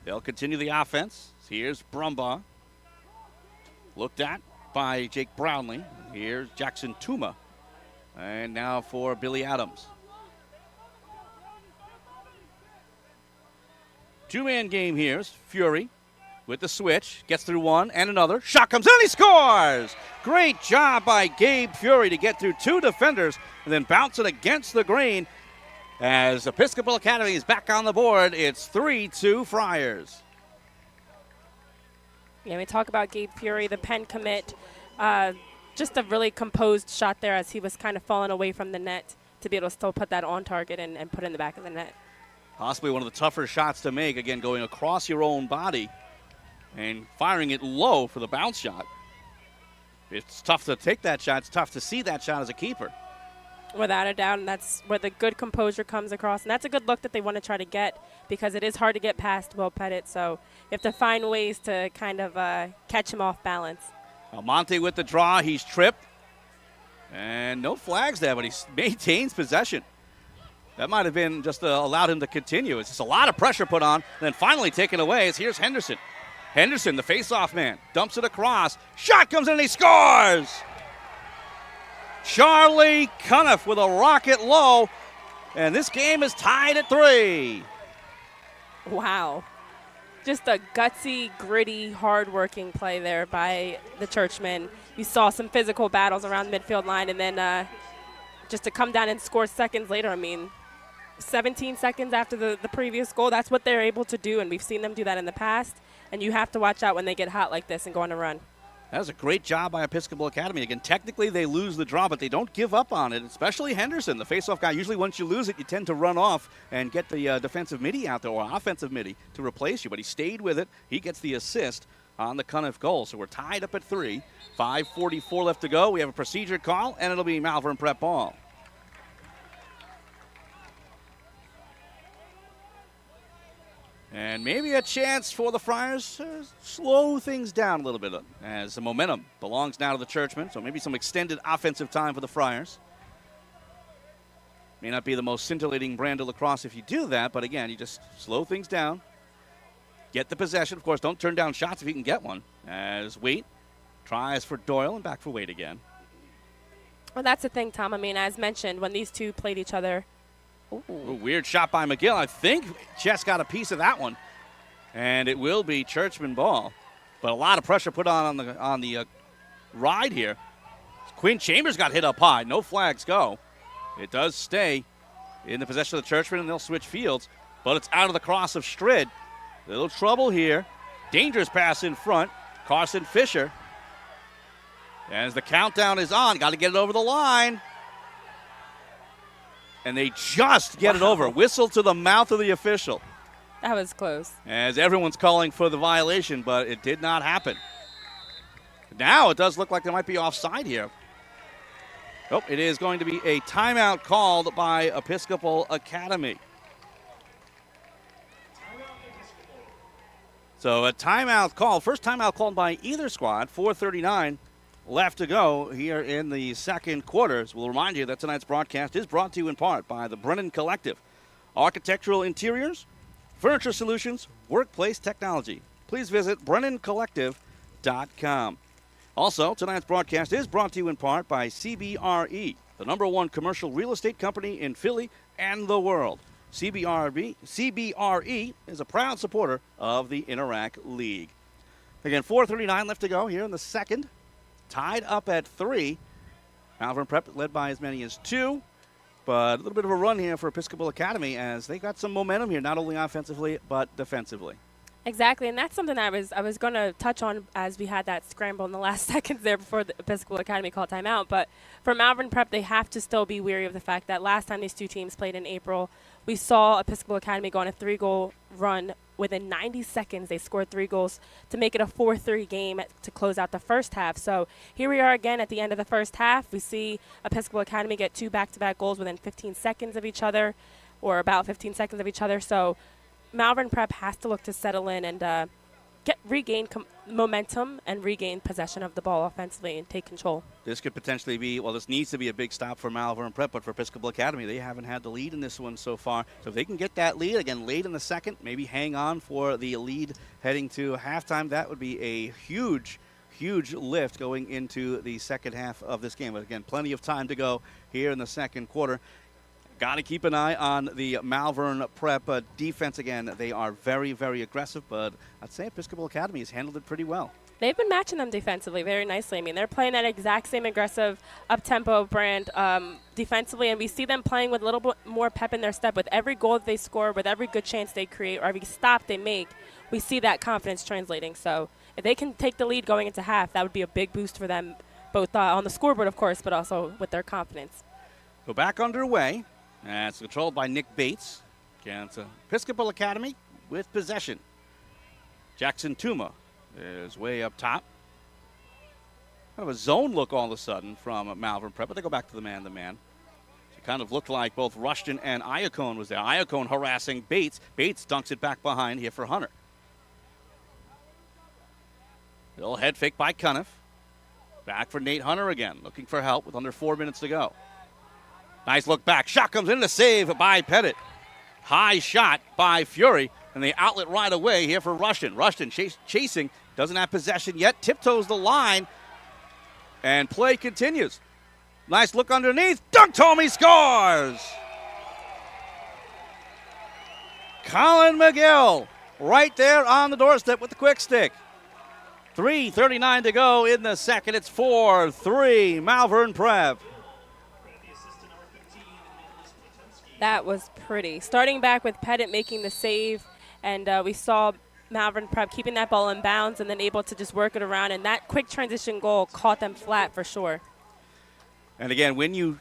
They'll continue the offense. Here's Brumbaugh. Looked at by Jake Brownlee. Here's Jackson Tuma. And now for Billy Adams. Two-man game here. Fury with the switch. Gets through one and another. Shot comes in and he scores! Great job by Gabe Fury to get through two defenders and then bounce it against the green. As Episcopal Academy is back on the board, it's 3-2 Friars. Yeah, we talk about Gabe Fury, the Penn commit. Just a really composed shot there as he was kind of falling away from the net to be able to still put that on target and put it in the back of the net. Possibly one of the tougher shots to make, again, going across your own body and firing it low for the bounce shot. It's tough to take that shot. It's tough to see that shot as a keeper. Without a doubt, and that's where the good composure comes across. And that's a good look that they want to try to get because it is hard to get past Will Pettit. So you have to find ways to kind of catch him off balance. Almonte with the draw. He's tripped. And no flags there, but he maintains possession. That might have been just allowed him to continue. It's just a lot of pressure put on. And then finally taken away. Here's Henderson. Henderson, the face-off man, dumps it across. Shot comes in and he scores! Charlie Cuniff with a rocket low. And this game is tied at 3. Wow. Just a gutsy, gritty, hard-working play there by the Churchmen. You saw some physical battles around the midfield line, and then just to come down and score seconds later, I mean, 17 seconds after the previous goal, that's what they're able to do, and we've seen them do that in the past, and you have to watch out when they get hot like this and go on a run. That was a great job by Episcopal Academy. Again, technically they lose the draw, but they don't give up on it, especially Henderson, the face-off guy. Usually once you lose it, you tend to run off and get the defensive midi out there or offensive midi to replace you, but he stayed with it. He gets the assist on the Cuniff goal. So we're tied up at 3. 5:44 left to go. We have a procedure call, and it'll be Malvern Prep ball. And maybe a chance for the Friars to slow things down a little bit as the momentum belongs now to the Churchmen. So maybe some extended offensive time for the Friars. May not be the most scintillating brand of lacrosse if you do that, but again, you just slow things down. Get the possession. Of course, don't turn down shots if you can get one. As Waite tries for Doyle and back for Waite again. Well, that's the thing, Tom. I mean, as mentioned, when these two played each other, Ooh, weird shot by McGill. I think Chess got a piece of that one. And it will be Churchman ball. But a lot of pressure put on the ride here. Quinn Chambers got hit up high. No flags go. It does stay in the possession of the Churchmen, and they'll switch fields. But it's out of the cross of Strid. Little trouble here. Dangerous pass in front. Carson Fisher. As the countdown is on, got to get it over the line. And they just get it over. Whistle to the mouth of the official. that was close. As everyone's calling for the violation, but it did not happen. Now it does look like there might be offside here. Oh, it is going to be a timeout called by Episcopal Academy. So a timeout call, first timeout called by either squad, 4:39 left to go here in the second quarters. We'll remind you that tonight's broadcast is brought to you in part by the Brennan Collective. Architectural interiors, furniture solutions, workplace technology. Please visit BrennanCollective.com. Also, tonight's broadcast is brought to you in part by CBRE, the #1 commercial real estate company in Philly and the world. CBRE is a proud supporter of the Interac League. Again, 4:39 left to go here in the second. Tied up at 3. Malvern Prep led by as many as 2. But a little bit of a run here for Episcopal Academy as they got some momentum here, not only offensively but defensively. Exactly, and that's something I was going to touch on as we had that scramble in the last seconds there before the Episcopal Academy called timeout. But for Malvern Prep, they have to still be wary of the fact that last time these two teams played in April, we saw Episcopal Academy go on a 3-goal run within 90 seconds, they scored 3 goals to make it a 4-3 game to close out the first half. So here we are again at the end of the first half. We see Episcopal Academy get 2 back-to-back goals within 15 seconds of each other, or about 15 seconds of each other. So Malvern Prep has to look to settle in and regain momentum and regain possession of the ball offensively and take control. This could potentially be, well, this needs to be a big stop for Malvern Prep, but for Episcopal Academy, they haven't had the lead in this one so far. So if they can get that lead, again, late in the second, maybe hang on for the lead heading to halftime, that would be a huge lift going into the second half of this game. But again, plenty of time to go here in the second quarter. Got to keep an eye on the Malvern Prep defense. Again, they are very, very aggressive, but I'd say Episcopal Academy has handled it pretty well. They've been matching them defensively very nicely. I mean, they're playing that exact same aggressive, up-tempo brand defensively, and we see them playing with a little bit more pep in their step. With every goal that they score, with every good chance they create, or every stop they make, we see that confidence translating. So if they can take the lead going into half, that would be a big boost for them, both on the scoreboard, of course, but also with their confidence. So back underway. And it's controlled by Nick Bates against Episcopal Academy with possession. Jackson Tuma is way up top. Kind of a zone look all of a sudden from Malvern Prep, but they go back to the man-to-man. It kind of looked like both Rushton and Iacone was there. Iacone harassing Bates. Bates dunks it back behind here for Hunter. Little head fake by Cuniff. Back for Nate Hunter again, looking for help with under 4 minutes to go. Nice look back. Shot comes in, a save by Pettit. High shot by Fury, and the outlet right away here for Rushton. Rushton chasing, doesn't have possession yet, tiptoes the line, and play continues. Nice look underneath. Dunk Tomey scores! Colin McGill right there on the doorstep with the quick stick. 3:39 to go in the second. It's 4-3 Malvern Prep. That was pretty. Starting back with Pettit making the save, and we saw Malvern Prep keeping that ball in bounds and then able to just work it around, and that quick transition goal caught them flat for sure. And again, when you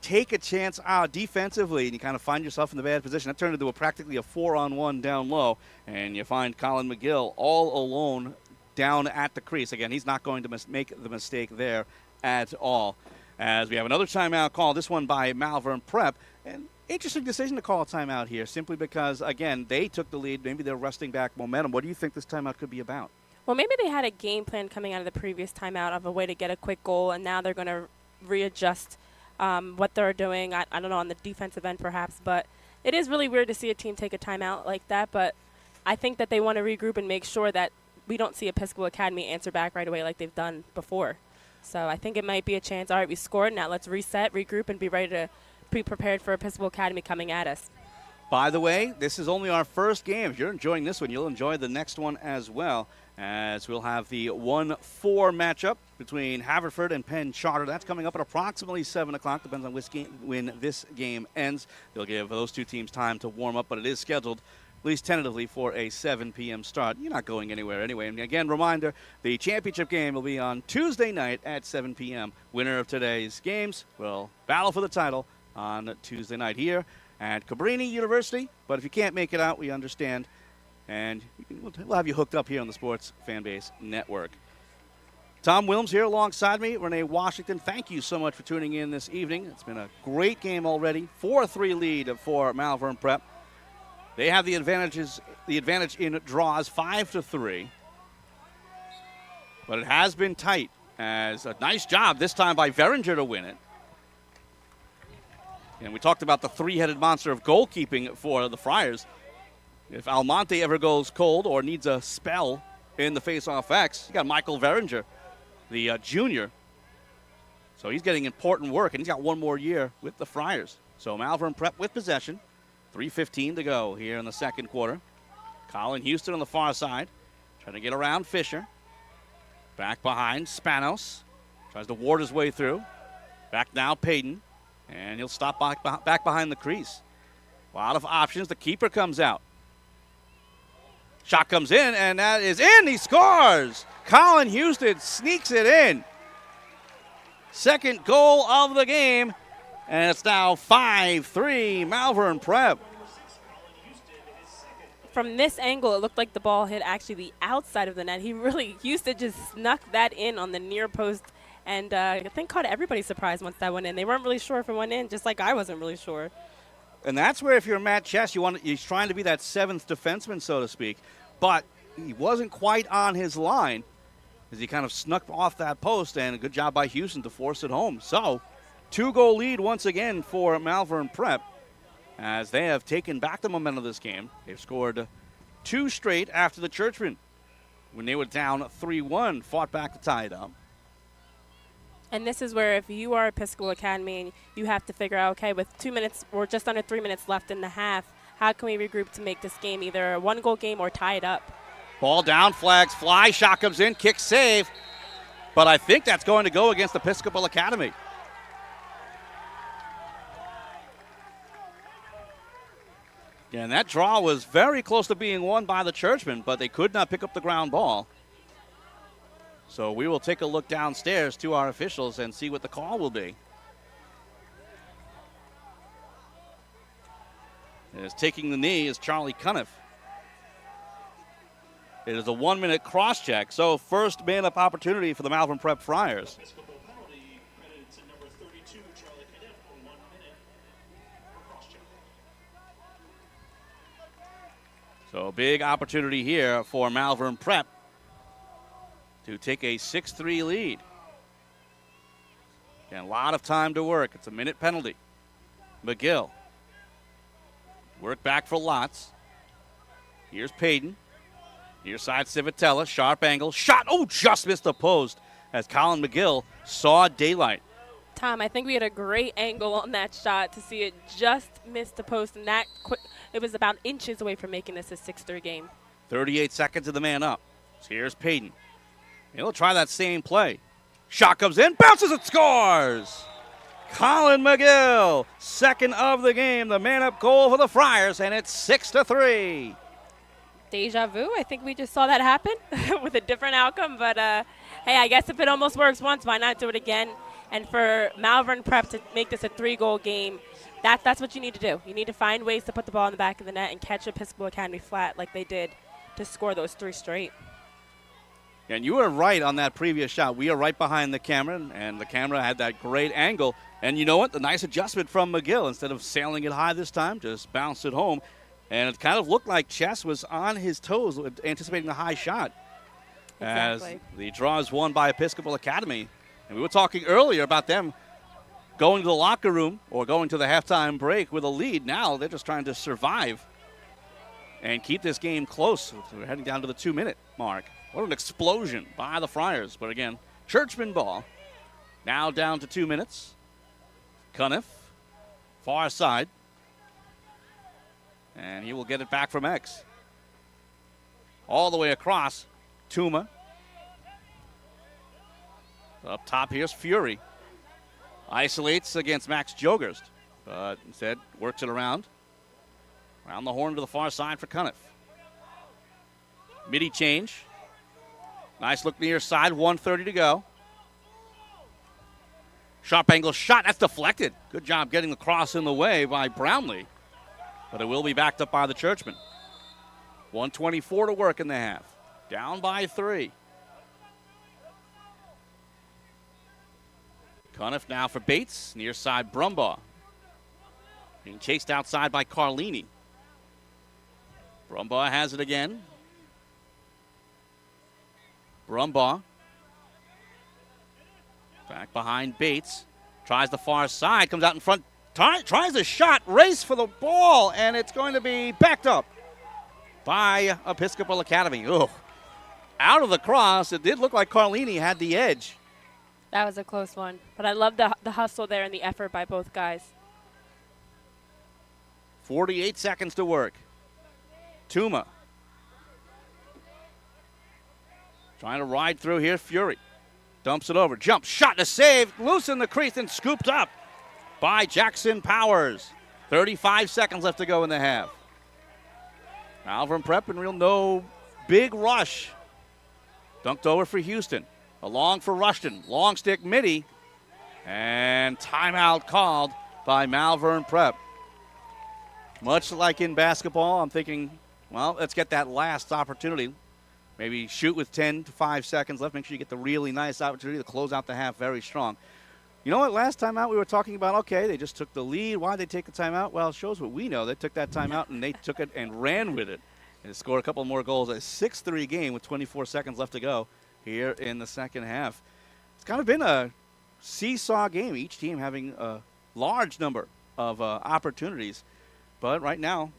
take a chance out defensively and you kind of find yourself in the bad position, that turned into practically a 4-on-1 down low, and you find Colin McGill all alone down at the crease. Again, he's not going to make the mistake there at all. As we have another timeout call, this one by Malvern Prep. And interesting decision to call a timeout here, simply because, again, they took the lead. Maybe they're wresting back momentum. What do you think this timeout could be about? Well, maybe they had a game plan coming out of the previous timeout of a way to get a quick goal, and now they're going to readjust what they're doing. I don't know, on the defensive end perhaps, but it is really weird to see a team take a timeout like that. But I think that they want to regroup and make sure that we don't see Episcopal Academy answer back right away like they've done before. So I think it might be a chance. All right, we scored. Now let's reset, regroup, and be ready to be prepared for Episcopal Academy coming at us. By the way, this is only our first game. If you're enjoying this one, you'll enjoy the next one as well, as we'll have the 1-4 matchup between Haverford and Penn Charter. That's coming up at approximately 7 o'clock. Depends on when this game ends. They'll give those two teams time to warm up, but it is scheduled, at least tentatively, for a 7 p.m. start. You're not going anywhere anyway. And again, reminder, the championship game will be on Tuesday night at 7 p.m. Winner of today's games will battle for the title on Tuesday night here at Cabrini University. But if you can't make it out, we understand. And we'll have you hooked up here on the Sports Fanbase Network. Tom Wilms here alongside me, Renee Washington. Thank you so much for tuning in this evening. It's been a great game already. 4-3 lead for Malvern Prep. They have the advantage in draws, 5-3. But it has been tight. As a nice job this time by Veringer to win it. And we talked about the three-headed monster of goalkeeping for the Friars. If Almonte ever goes cold or needs a spell in the face-off X, you got Michael Veringer, the junior. So he's getting important work, and he's got one more year with the Friars. So Malvern Prep with possession. 3:15 to go here in the second quarter. Colin Houston on the far side, trying to get around Fisher. Back behind Spanos. Tries to ward his way through. Back now Payton. And he'll stop back behind the crease. A lot of options. The keeper comes out. Shot comes in, and that is in. He scores. Colin Houston sneaks it in. Second goal of the game. And it's now 5-3 Malvern Prep. from this angle, it looked like the ball hit actually the outside of the net. Houston just snuck that in on the near post, and I think caught everybody's surprise once that went in. They weren't really sure if it went in, just like I wasn't really sure. And that's where, if you're Matt Chess, he's trying to be that seventh defenseman, so to speak, but he wasn't quite on his line as he kind of snuck off that post, and a good job by Houston to force it home. So, 2-goal lead once again for Malvern Prep, as they have taken back the momentum of this game. They've scored 2 straight after the Churchmen, when they were down 3-1, fought back to tie it up. And this is where, if you are Episcopal Academy and you have to figure out, okay, with 2 minutes or just under 3 minutes left in the half, how can we regroup to make this game either a 1-goal game or tie it up? Ball down, flags fly, shot comes in, kick save. But I think that's going to go against Episcopal Academy. And that draw was very close to being won by the Churchmen, but they could not pick up the ground ball. So we will take a look downstairs to our officials and see what the call will be. As taking the knee is Charlie Cuniff. It is a 1-minute cross-check, so first man-up opportunity for the Malvern Prep Friars. So big opportunity here for Malvern Prep to take a 6-3 lead. And a lot of time to work. It's a minute penalty. McGill. Work back for Lotz. Here's Payton. Near side Civitella, sharp angle, shot, just missed the post as Colin McGill saw daylight. Tom, I think we had a great angle on that shot to see it just miss the post, and that it was about inches away from making this a 6-3 game. 38 seconds of the man up. So here's Payton. He'll try that same play. Shot comes in, bounces and scores! Colin McGill, second of the game, the man-up goal for the Friars, and it's 6-3. Deja vu. I think we just saw that happen with a different outcome. But, hey, I guess if it almost works once, why not do it again? And for Malvern Prep to make this a 3-goal game, that's what you need to do. You need to find ways to put the ball in the back of the net and catch Episcopal Academy flat like they did to score those 3 straight. And you were right on that previous shot. We are right behind the camera, and the camera had that great angle. And you know what? The nice adjustment from McGill. Instead of sailing it high this time, just bounced it home. And it kind of looked like Chess was on his toes, anticipating the high shot. Exactly. As the draw is won by Episcopal Academy. And we were talking earlier about them going to the locker room or going to the halftime break with a lead. Now they're just trying to survive and keep this game close. We're heading down to the 2-minute mark. What an explosion by the Friars. But again, Churchman ball. Now down to 2 minutes. Cuniff, far side. And he will get it back from X. All the way across, Tuma. Up top, here's Fury. Isolates against Max Jogerst, but instead works it around. Around the horn to the far side for Cuniff. Midi change. Nice look near side, 1:30 to go. Sharp angle shot, that's deflected. Good job getting the cross in the way by Brownlee. But it will be backed up by the Churchmen. 1:24 to work in the half. Down by 3. Cuniff now for Bates. Near side, Brumbaugh. Being chased outside by Carlini. Brumbaugh has it again. Brumbaugh. Back behind Bates. Tries the far side, comes out in front. Tries a shot, race for the ball, and it's going to be backed up by Episcopal Academy. Ugh. Out of the cross, it did look like Carlini had the edge. That was a close one. But I love the hustle there and the effort by both guys. 48 seconds to work. Tuma. Trying to ride through here, Fury. Dumps it over, jump, shot, and a save. Loose in the crease and scooped up by Jackson Powers. 35 seconds left to go in the half. Malvern Prep in real no big rush. Dunked over for Houston. Along for Rushton. Long stick midi. And timeout called by Malvern Prep. Much like in basketball, I'm thinking Well, let's get that last opportunity. Maybe shoot with 10 to 5 seconds left. Make sure you get the really nice opportunity to close out the half very strong. You know what? Last time out we were talking about, okay, they just took the lead. Why did they take the timeout? Well, it shows what we know. They took that timeout and they took it and ran with it. And scored a couple more goals. A 6-3 game with 24 seconds left to go here in the second half. It's kind of been a seesaw game, each team having a large number of opportunities. But right now,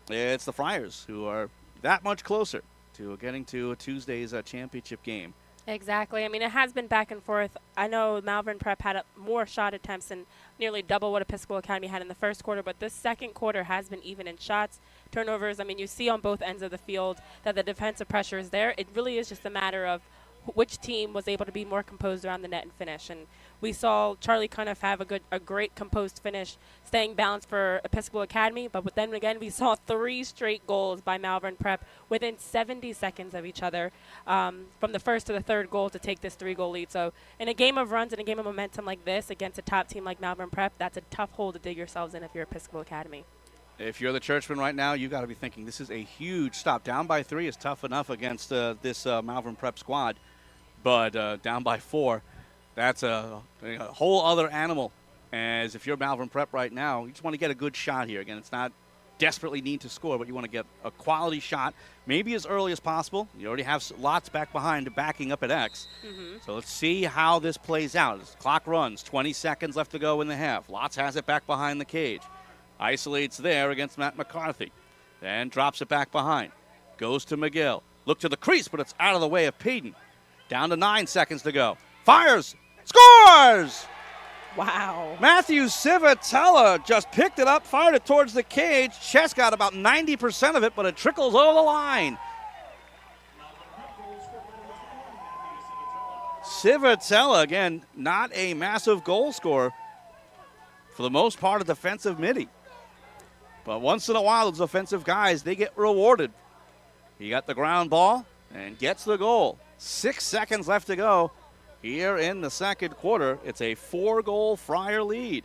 it's the Friars who are that much closer to getting to Tuesday's championship game. Exactly. I mean, it has been back and forth. I know Malvern Prep had more shot attempts and nearly double what Episcopal Academy had in the first quarter, but this second quarter has been even in shots. Turnovers, I mean, you see on both ends of the field that the defensive pressure is there. It really is just a matter of which team was able to be more composed around the net and finish. And we saw Charlie kind of have a great composed finish, staying balanced for Episcopal Academy. But then again, we saw 3 straight goals by Malvern Prep within 70 seconds of each other, from the first to the third goal to take this 3-goal lead. So in a game of runs and a game of momentum like this against a top team like Malvern Prep, that's a tough hole to dig yourselves in if you're Episcopal Academy. If you're the Churchman right now, you've got to be thinking this is a huge stop. Down by 3 is tough enough against this Malvern Prep squad. But down by 4, that's a whole other animal. As if you're Malvern Prep right now, you just want to get a good shot here. Again, it's not desperately need to score, but you want to get a quality shot, maybe as early as possible. You already have lots back behind backing up at X. So let's see how this plays out. As the clock runs, 20 seconds left to go in the half. Lots has it back behind the cage. Isolates there against Matt McCarthy. Then drops it back behind. Goes to McGill. Look to the crease, but it's out of the way of Payton. Down to 9 seconds to go. Fires. Scores! Wow. Matthew Civitella just picked it up, fired it towards the cage. Chess got about 90% of it, but it trickles over the line. Civitella, again, not a massive goal scorer. For the most part, a defensive midi. But once in a while, those offensive guys, they get rewarded. He got the ground ball and gets the goal. 6 seconds left to go here in the second quarter. It's a 4-goal Friar lead.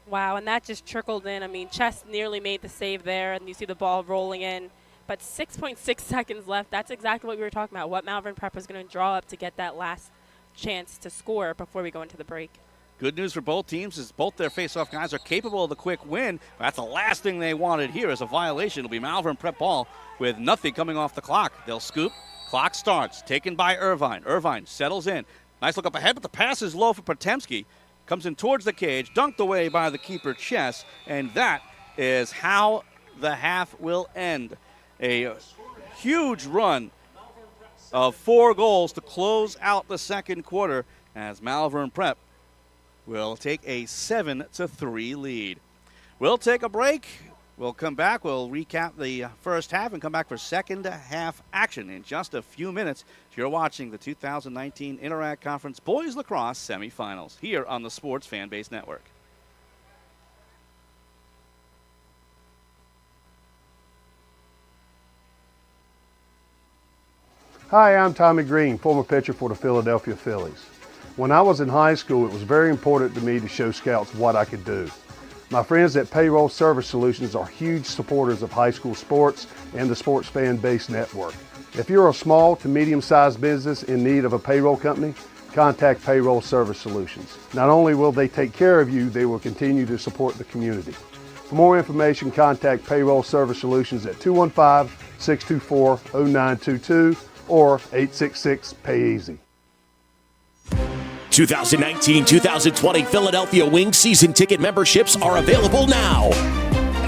Wow, and that just trickled in. I mean, Chess nearly made the save there, and you see the ball rolling in. But 6.6 seconds left. That's exactly what we were talking about, what Malvern Prep was going to draw up to get that last chance to score before we go into the break. Good news for both teams is both their face-off guys are capable of the quick win. That's the last thing they wanted here is a violation. It'll be Malvern Prep ball with nothing coming off the clock. They'll scoop. Clock starts. Taken by Irvine. Irvine settles in. Nice look up ahead, but the pass is low for Potemski. Comes in towards the cage. Dunked away by the keeper, Chess. And that is how the half will end. A huge run of 4 goals to close out the second quarter as Malvern Prep will take a 7-3 lead. We'll take a break. We'll come back. We'll recap the first half and come back for second half action in just a few minutes. You're watching the 2019 Interact Conference Boys Lacrosse Semifinals here on the Sports Fanbase Network. Hi, I'm Tommy Green, former pitcher for the Philadelphia Phillies. When I was in high school, it was very important to me to show scouts what I could do. My friends at Payroll Service Solutions are huge supporters of high school sports and the Sports Fan Base Network. If you're a small to medium-sized business in need of a payroll company, contact Payroll Service Solutions. Not only will they take care of you, they will continue to support the community. For more information, contact Payroll Service Solutions at 215-624-0922 or 866-PAY-EASY. 2019-2020 Philadelphia Wings season ticket memberships are available now.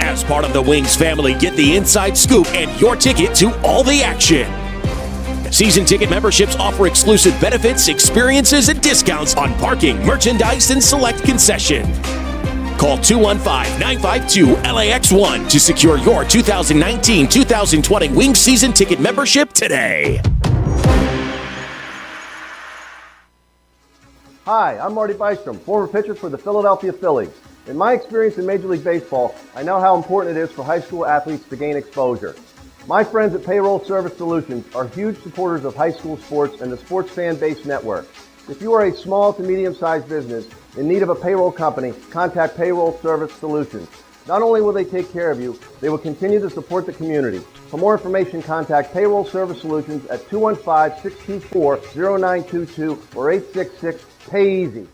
As part of the Wings family, get the inside scoop and your ticket to all the action. Season ticket memberships offer exclusive benefits, experiences, and discounts on parking, merchandise, and select concession. Call 215-952-LAX1 to secure your 2019-2020 Wings season ticket membership today. Hi, I'm Marty Bystrom, former pitcher for the Philadelphia Phillies. In my experience in Major League Baseball, I know how important it is for high school athletes to gain exposure. My friends at Payroll Service Solutions are huge supporters of high school sports and the Sports Fan Base Network. If you are a small to medium-sized business in need of a payroll company, contact Payroll Service Solutions. Not only will they take care of you, they will continue to support the community. For more information, contact Payroll Service Solutions at 215-624-0922 or 866-PAY-EASY.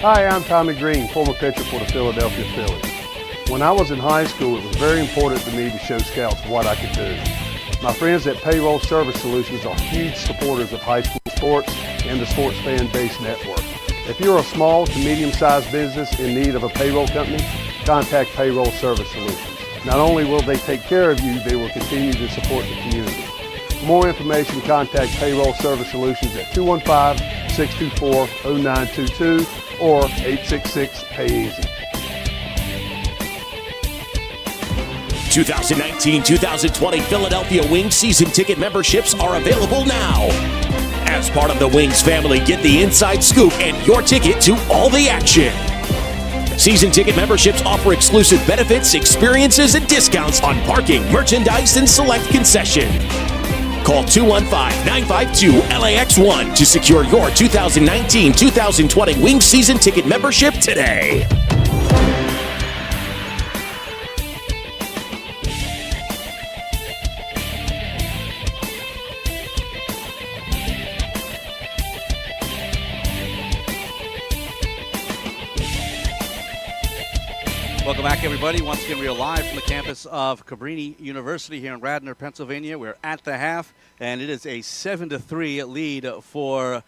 Hi, I'm Tommy Green, former pitcher for the Philadelphia Phillies. When I was in high school, it was very important to me to show scouts what I could do. My friends at Payroll Service Solutions are huge supporters of high school sports and the Sports Fan Base Network. If you're a small to medium-sized business in need of a payroll company, contact Payroll Service Solutions. Not only will they take care of you, they will continue to support the community. For more information, contact Payroll Service Solutions at 215-624-0922 or 866-PAY-EASY. 2019-2020 Philadelphia Wings season ticket memberships are available now. As part of the Wings family, get the inside scoop and your ticket to all the action. Season ticket memberships offer exclusive benefits, experiences, and discounts on parking, merchandise, and select concession. Call 215-952-LAX1 to secure your 2019-2020 Wings season ticket membership today. Welcome back, everybody. Once again, we are live from the campus of Cabrini University here in Radnor, Pennsylvania. We're at the half, and it is a 7-3 lead for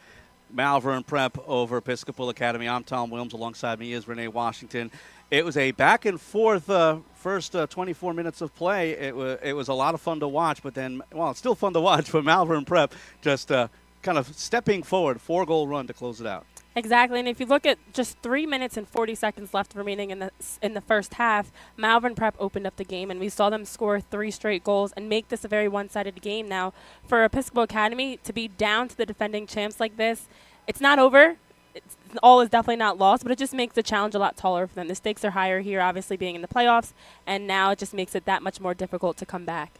Malvern Prep over Episcopal Academy. I'm Tom Williams. Alongside me is Renee Washington. It was a back-and-forth first 24 minutes of play. It was a lot of fun to watch, but then, well, it's still fun to watch, but Malvern Prep just kind of stepping forward, 4-goal run to close it out. Exactly, and if you look at just 3 minutes and 40 seconds left remaining in the first half, Malvern Prep opened up the game, and we saw them score 3 straight goals and make this a very one-sided game. Now, for Episcopal Academy to be down to the defending champs like this, it's not over. All is definitely not lost, but it just makes the challenge a lot taller for them. The stakes are higher here, obviously being in the playoffs, and now it just makes it that much more difficult to come back.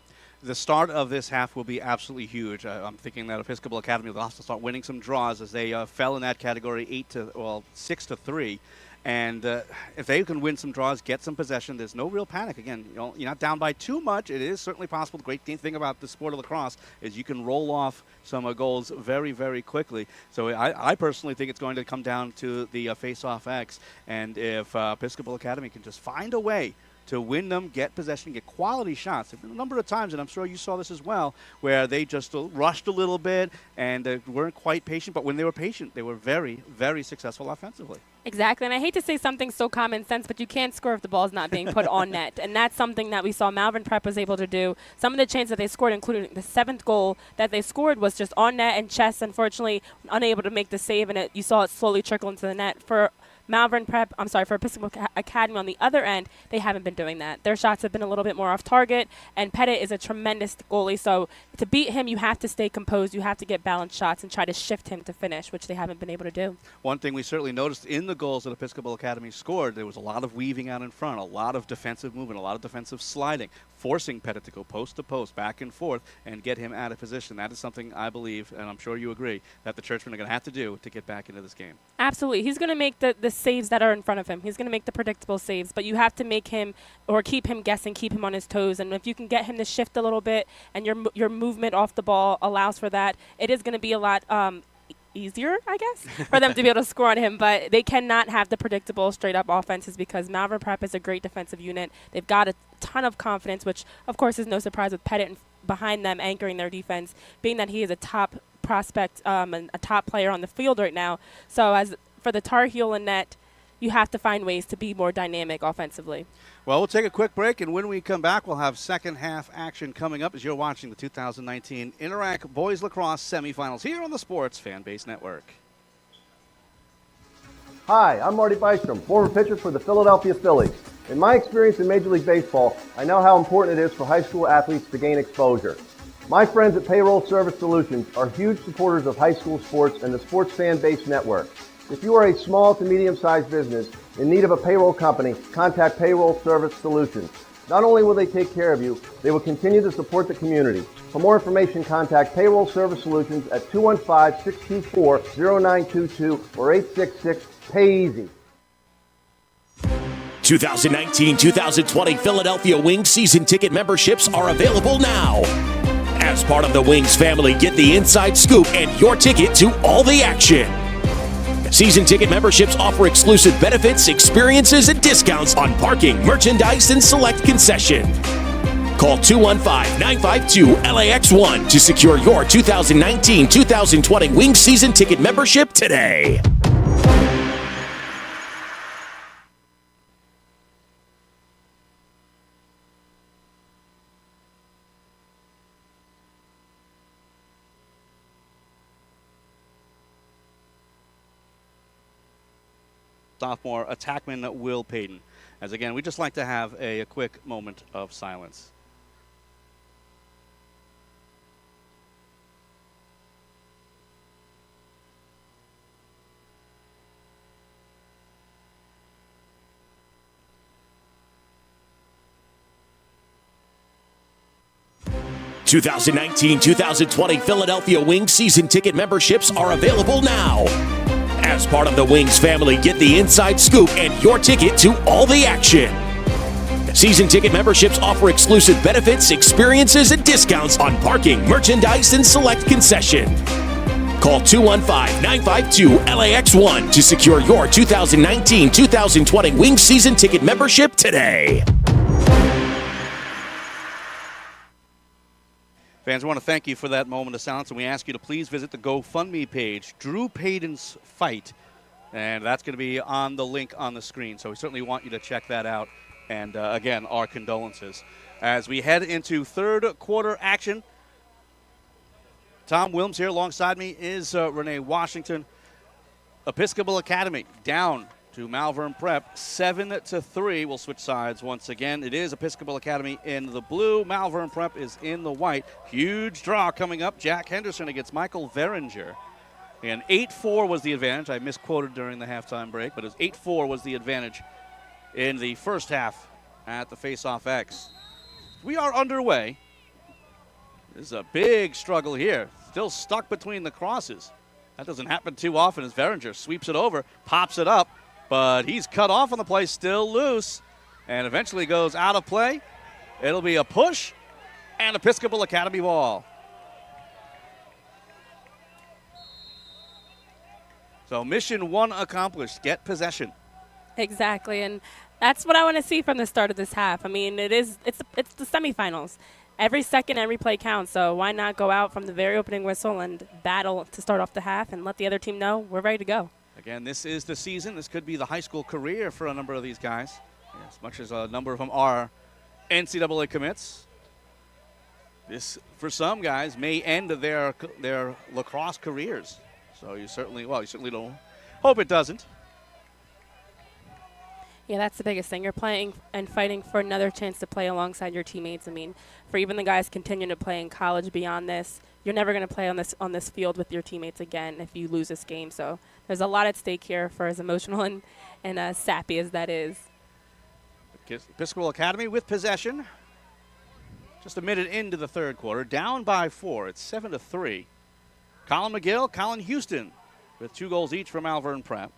The start of this half will be absolutely huge. I'm thinking that Episcopal Academy will have to start winning some draws as they fell in that category 6-3. And if they can win some draws, get some possession, there's no real panic. Again, you're not down by too much. It is certainly possible. The great thing about the sport of lacrosse is you can roll off some goals very, very quickly. So I personally think it's going to come down to the face-off X. And if Episcopal Academy can just find a way to win them, get possession, get quality shots. There have been a number of times, and I'm sure you saw this as well, where they just rushed a little bit and weren't quite patient. But when they were patient, they were very, very successful offensively. Exactly, and I hate to say something so common sense, but you can't score if the ball's not being put on net, and that's something that we saw Malvern Prep was able to do. Some of the chances that they scored, including the 7th goal that they scored, was just on net, and Chess, unfortunately, unable to make the save, and you saw it slowly trickle into the net. For for Episcopal Academy on the other end, they haven't been doing that. Their shots have been a little bit more off target, and Pettit is a tremendous goalie, so to beat him, you have to stay composed, you have to get balanced shots and try to shift him to finish, which they haven't been able to do. One thing we certainly noticed in the goals that Episcopal Academy scored, there was a lot of weaving out in front, a lot of defensive movement, a lot of defensive sliding, forcing Pettit to go post to post, back and forth, and get him out of position. That is something I believe, and I'm sure you agree, that the Churchmen are going to have to do to get back into this game. Absolutely. He's going to make the saves that are in front of him. He's going to make the predictable saves, but you have to make him or keep him guessing, keep him on his toes. And if you can get him to shift a little bit and your movement off the ball allows for that, it is going to be a lot easier, I guess, for them to be able to score on him. But they cannot have the predictable straight-up offenses because Malvern Prep is a great defensive unit. They've got a ton of confidence, which, of course, is no surprise with Pettit behind them anchoring their defense, being that he is a top prospect and a top player on the field right now. So as for the Tar Heel and net, you have to find ways to be more dynamic offensively. Well, we'll take a quick break, and when we come back, we'll have second half action coming up as you're watching the 2019 Interac Boys Lacrosse Semifinals here on the Sports Fan Base Network. Hi, I'm Marty Bystrom, former pitcher for the Philadelphia Phillies. In my experience in Major League Baseball, I know how important it is for high school athletes to gain exposure. My friends at Payroll Service Solutions are huge supporters of high school sports and the Sports Fan Base Network. If you are a small to medium-sized business in need of a payroll company, contact Payroll Service Solutions. Not only will they take care of you, they will continue to support the community. For more information, contact Payroll Service Solutions at 215-624-0922 or 866-PAY-EASY. 2019-2020 Philadelphia Wings season ticket memberships are available now. As part of the Wings family, get the inside scoop and your ticket to all the action. Season ticket memberships offer exclusive benefits, experiences, and discounts on parking, merchandise, and select concession. Call 215-952-LAX1 to secure your 2019-2020 Wings season ticket membership today. Sophomore attackman Will Payton. As again, we just like to have a quick moment of silence. – 2019-2020 Philadelphia Wings season ticket memberships are available now. As part of the Wings family, get the inside scoop and your ticket to all the action. Season ticket memberships offer exclusive benefits, experiences, and discounts on parking, merchandise, and select concession. Call 215-952-LAX1 to secure your 2019-2020 Wings season ticket membership today. Fans, I want to thank you for that moment of silence, and we ask you to please visit the GoFundMe page, Drew Payton's Fight, and that's going to be on the link on the screen. So we certainly want you to check that out, and again, our condolences. As we head into third quarter action, Tom Wilms here alongside me is Renee Washington. Episcopal Academy down to Malvern Prep, 7-3. We'll switch sides once again. It is Episcopal Academy in the blue. Malvern Prep is in the white. Huge draw coming up. Jack Henderson against Michael Veringer. And 8-4 was the advantage. I misquoted during the halftime break, but it was 8-4 was the advantage in the first half at the Face-Off X. We are underway. This is a big struggle here. Still stuck between the crosses. That doesn't happen too often as Veringer sweeps it over, pops it up. But he's cut off on the play, still loose, and eventually goes out of play. It'll be a push and Episcopal Academy ball. So mission one accomplished, get possession. Exactly, and that's what I want to see from the start of this half. I mean, it's the semifinals. Every second, every play counts, so why not go out from the very opening whistle and battle to start off the half and let the other team know we're ready to go. Again, this is the season. This could be the high school career for a number of these guys, as much as a number of them are NCAA commits. This, for some guys, may end their lacrosse careers. So you certainly don't hope it doesn't. Yeah, that's the biggest thing. You're playing and fighting for another chance to play alongside your teammates. I mean, for even the guys continuing to play in college beyond this, you're never going to play on this field with your teammates again if you lose this game. So there's a lot at stake here for as emotional and sappy as that is. Episcopal Academy with possession. Just a minute into the third quarter, down by 4. It's 7-3. Colin McGill, Colin Houston with 2 goals each for Malvern Prep.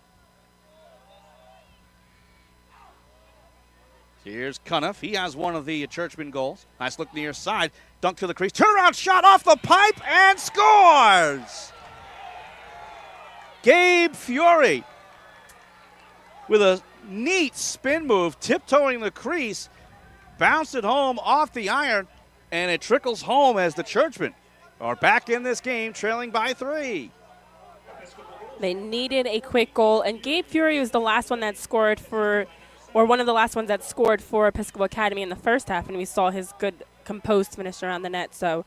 Here's Cuniff. He has one of the Churchman goals. Nice look near side. Dunk to the crease. Turnaround shot off the pipe and scores! Gabe Fury with a neat spin move, tiptoeing the crease. Bounced it home off the iron, and it trickles home as the Churchmen are back in this game, trailing by 3. They needed a quick goal, and Gabe Fury was the last one that scored one of the last ones that scored for Episcopal Academy in the first half, and we saw his good composed finish around the net. So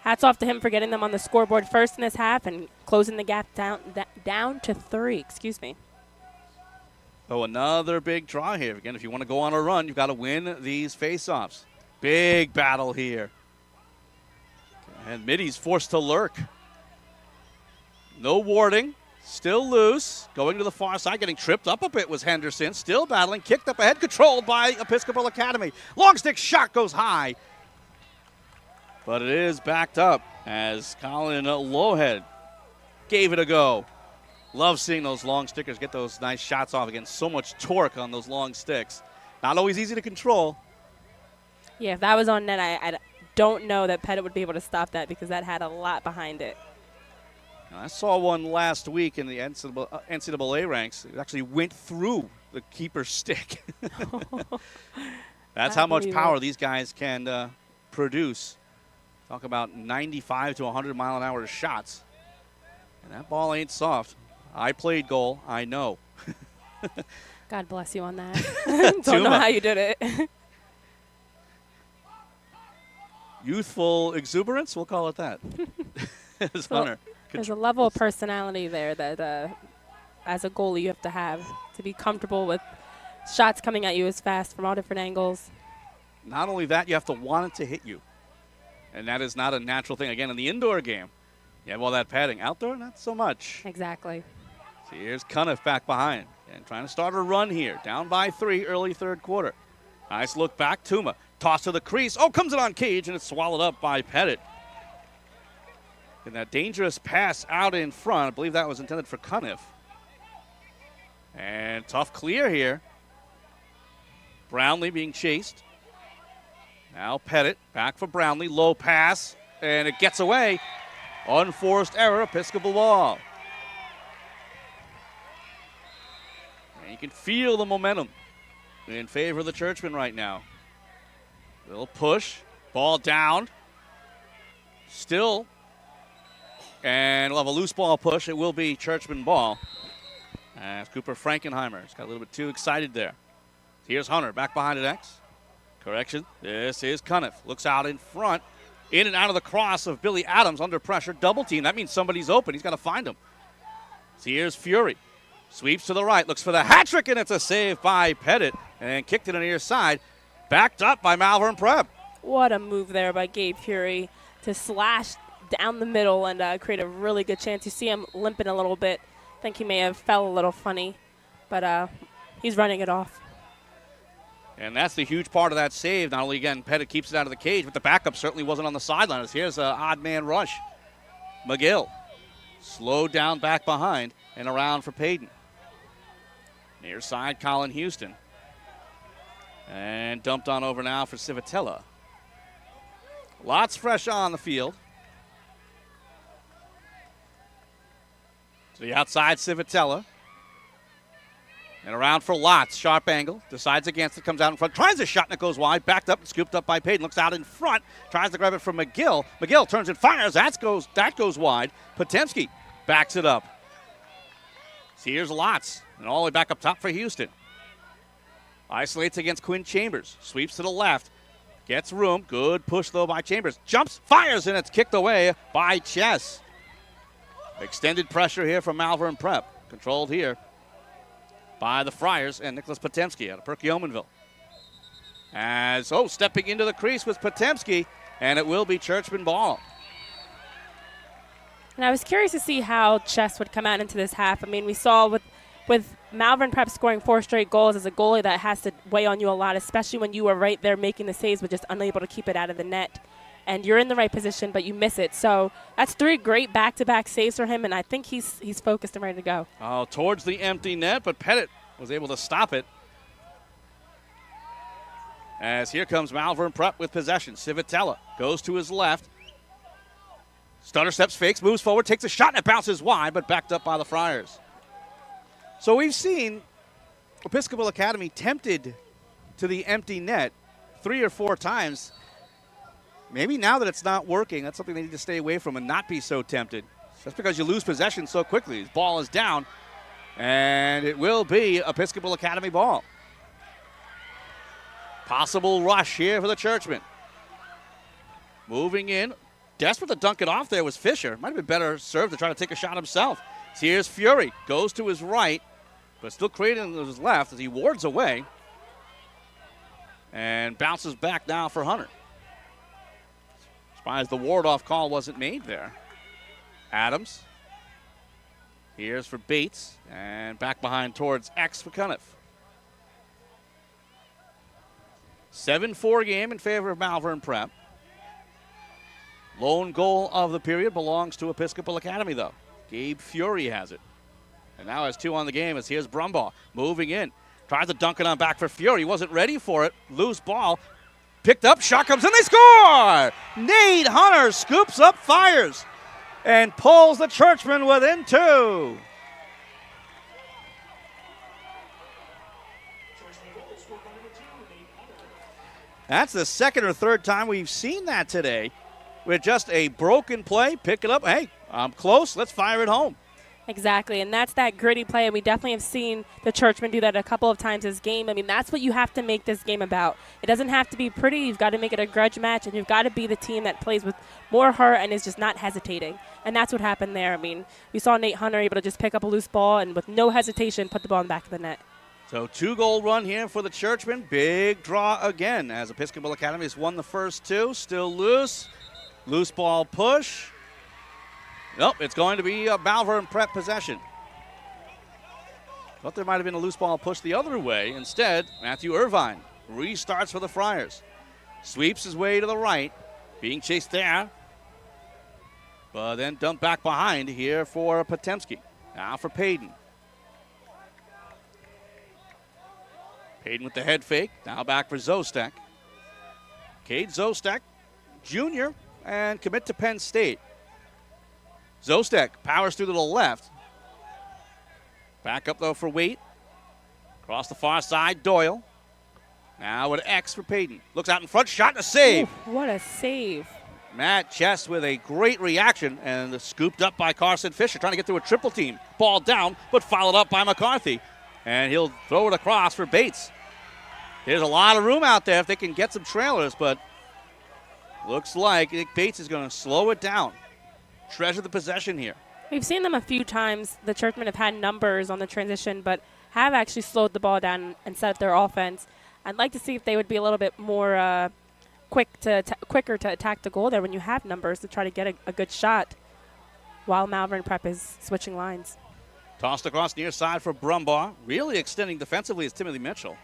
hats off to him for getting them on the scoreboard first in this half and closing the gap down to 3. Excuse me. Oh, another big draw here. Again, if you want to go on a run, you've got to win these faceoffs. Big battle here. And Middy's forced to lurk. No warding. Still loose. Going to the far side. Getting tripped up a bit was Henderson. Still battling. Kicked up ahead. Controlled by Episcopal Academy. Long stick shot goes high. But it is backed up as Colin Lowhead gave it a go. Love seeing those long stickers get those nice shots off. Again, so much torque on those long sticks. Not always easy to control. Yeah, if that was on net, I don't know that Pettit would be able to stop that because that had a lot behind it. I saw one last week in the NCAA ranks. It actually went through the keeper's stick. That's how much power these guys can produce. Talk about 95 to 100 mile an hour shots. And that ball ain't soft. I played goal. I know. God bless you on that. Don't know how you did it. Youthful exuberance, we'll call it that. Hunter. There's a level of personality there that as a goalie you have to be comfortable with shots coming at you as fast from all different angles. Not only that, you have to want it to hit you. And that is not a natural thing. Again, in the indoor game, you have all that padding. Outdoor, not so much. Exactly. So here's Cuniff back behind and trying to start a run here. Down by 3, early third quarter. Nice look back. Tuma. Toss to the crease. Oh, comes it on cage, and it's swallowed up by Pettit. And that dangerous pass out in front. I believe that was intended for Cuniff. And tough clear here. Brownlee being chased. Now Pettit back for Brownlee. Low pass, and it gets away. Unforced error, Episcopal ball. And you can feel the momentum in favor of the Churchmen right now. Little push, ball down. Still. And we'll have a loose ball push. It will be Churchman ball. As Cooper Frankenheimer has got a little bit too excited there. Here's Hunter back behind an X. Correction. This is Cuniff. Looks out in front. In and out of the cross of Billy Adams under pressure. Double team. That means somebody's open. He's got to find him. So here's Fury. Sweeps to the right. Looks for the hat trick, and it's a save by Pettit. And kicked it on the near side. Backed up by Malvern Prep. What a move there by Gabe Fury to slash down the middle and create a really good chance. You see him limping a little bit. I think he may have fell a little funny, but he's running it off. And that's the huge part of that save. Not only, again, Pettit keeps it out of the cage, but the backup certainly wasn't on the sideline. Here's an odd man rush. McGill slowed down back behind and around for Payton. Near side, Colin Houston. And dumped on over now for Civitella. Lots fresh on the field. To the outside, Civitella. And around for Lots. Sharp angle. Decides against it. Comes out in front. Tries a shot and it goes wide. Backed up and scooped up by Payton. Looks out in front. Tries to grab it from McGill. McGill turns and fires. That goes wide. Potemski backs it up. So here's Lots. And all the way back up top for Houston. Isolates against Quinn Chambers. Sweeps to the left. Gets room. Good push, though, by Chambers. Jumps, fires, and it's kicked away by Chess. Extended pressure here from Malvern Prep. Controlled here by the Friars and Nicholas Potemski out of Perkiomenville. Stepping into the crease was Potemski, and it will be Churchman ball. And I was curious to see how Chess would come out into this half. I mean, we saw with Malvern Prep scoring 4 straight goals as a goalie, that has to weigh on you a lot, especially when you were right there making the saves but just unable to keep it out of the net. And you're in the right position, but you miss it. So that's 3 great back-to-back saves for him, and I think he's focused and ready to go. Oh, towards the empty net, but Pettit was able to stop it. As here comes Malvern Prep with possession. Civitella goes to his left. Stutter steps, fakes, moves forward, takes a shot, and it bounces wide, but backed up by the Friars. So we've seen Episcopal Academy tempted to the empty net 3 or 4 times. Maybe now that it's not working, that's something they need to stay away from and not be so tempted. That's because you lose possession so quickly. His ball is down, and it will be Episcopal Academy ball. Possible rush here for the Churchmen. Moving in. Desperate to dunk it off there was Fisher. Might have been better served to try to take a shot himself. Here's Fury. Goes to his right, but still creating to his left as he wards away. And bounces back now for Hunter. Surprised the ward-off call wasn't made there. Adams. Here's for Bates. And back behind towards X for Cuniff. 7-4 game in favor of Malvern Prep. Lone goal of the period belongs to Episcopal Academy, though. Gabe Fury has it. And now has 2 on the game as here's Brumbaugh moving in. Tries to dunk it on back for Fury. Wasn't ready for it. Loose ball. Picked up. Shot comes in. They score! Nate Hunter scoops up, fires, and pulls the Churchman within 2. That's the second or third time we've seen that today. With just a broken play, pick it up. Hey, I'm close. Let's fire it home. Exactly, and that's that gritty play, and we definitely have seen the Churchmen do that a couple of times this game. I mean, that's what you have to make this game about. It doesn't have to be pretty. You've got to make it a grudge match, and you've got to be the team that plays with more heart and is just not hesitating. And that's what happened there. I mean, we saw Nate Hunter able to just pick up a loose ball and with no hesitation put the ball in the back of the net. So 2-goal run here for the Churchmen. Big draw again as Episcopal Academy has won the first 2. Still loose. Loose ball push. Nope, it's going to be a Malvern Prep possession. Thought there might have been a loose ball push the other way. Instead, Matthew Irvine restarts for the Friars. Sweeps his way to the right. Being chased there. But then dumped back behind here for Potemski. Now for Payton. Payton with the head fake. Now back for Zostek. Cade Zostek, Jr., and commit to Penn State. Zostek powers through to the left. Back up, though, for Waite. Across the far side, Doyle. Now with X for Payton. Looks out in front, shot and a save. Ooh, what a save. Matt Chess with a great reaction and scooped up by Carson Fisher, trying to get through a triple team. Ball down, but followed up by McCarthy. And he'll throw it across for Bates. There's a lot of room out there if they can get some trailers, but looks like Nick Bates is going to slow it down. Treasure the possession here. We've seen them a few times. The Churchmen have had numbers on the transition, but have actually slowed the ball down and set up their offense. I'd like to see if they would be a little bit more quicker to attack the goal there when you have numbers to try to get a good shot while Malvern Prep is switching lines. Tossed across near side for Brumbaugh. Really extending defensively is Timothy Mitchell.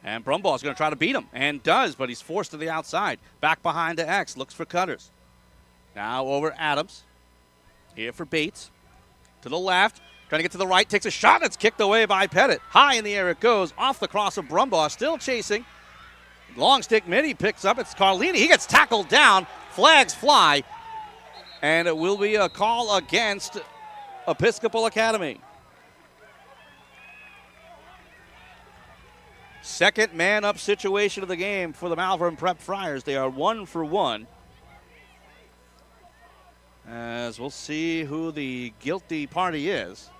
And Brumbaugh is going to try to beat him, and does, but he's forced to the outside. Back behind to X, looks for Cutters. Now over Adams. Here for Bates. To the left, trying to get to the right, takes a shot, and it's kicked away by Pettit. High in the air it goes, off the cross of Brumbaugh, still chasing. Long stick mid, he picks up, it's Carlini. He gets tackled down, flags fly, and it will be a call against Episcopal Academy. Second man-up situation of the game for the Malvern Prep Friars. They are 1 for 1. As we'll see who the guilty party is.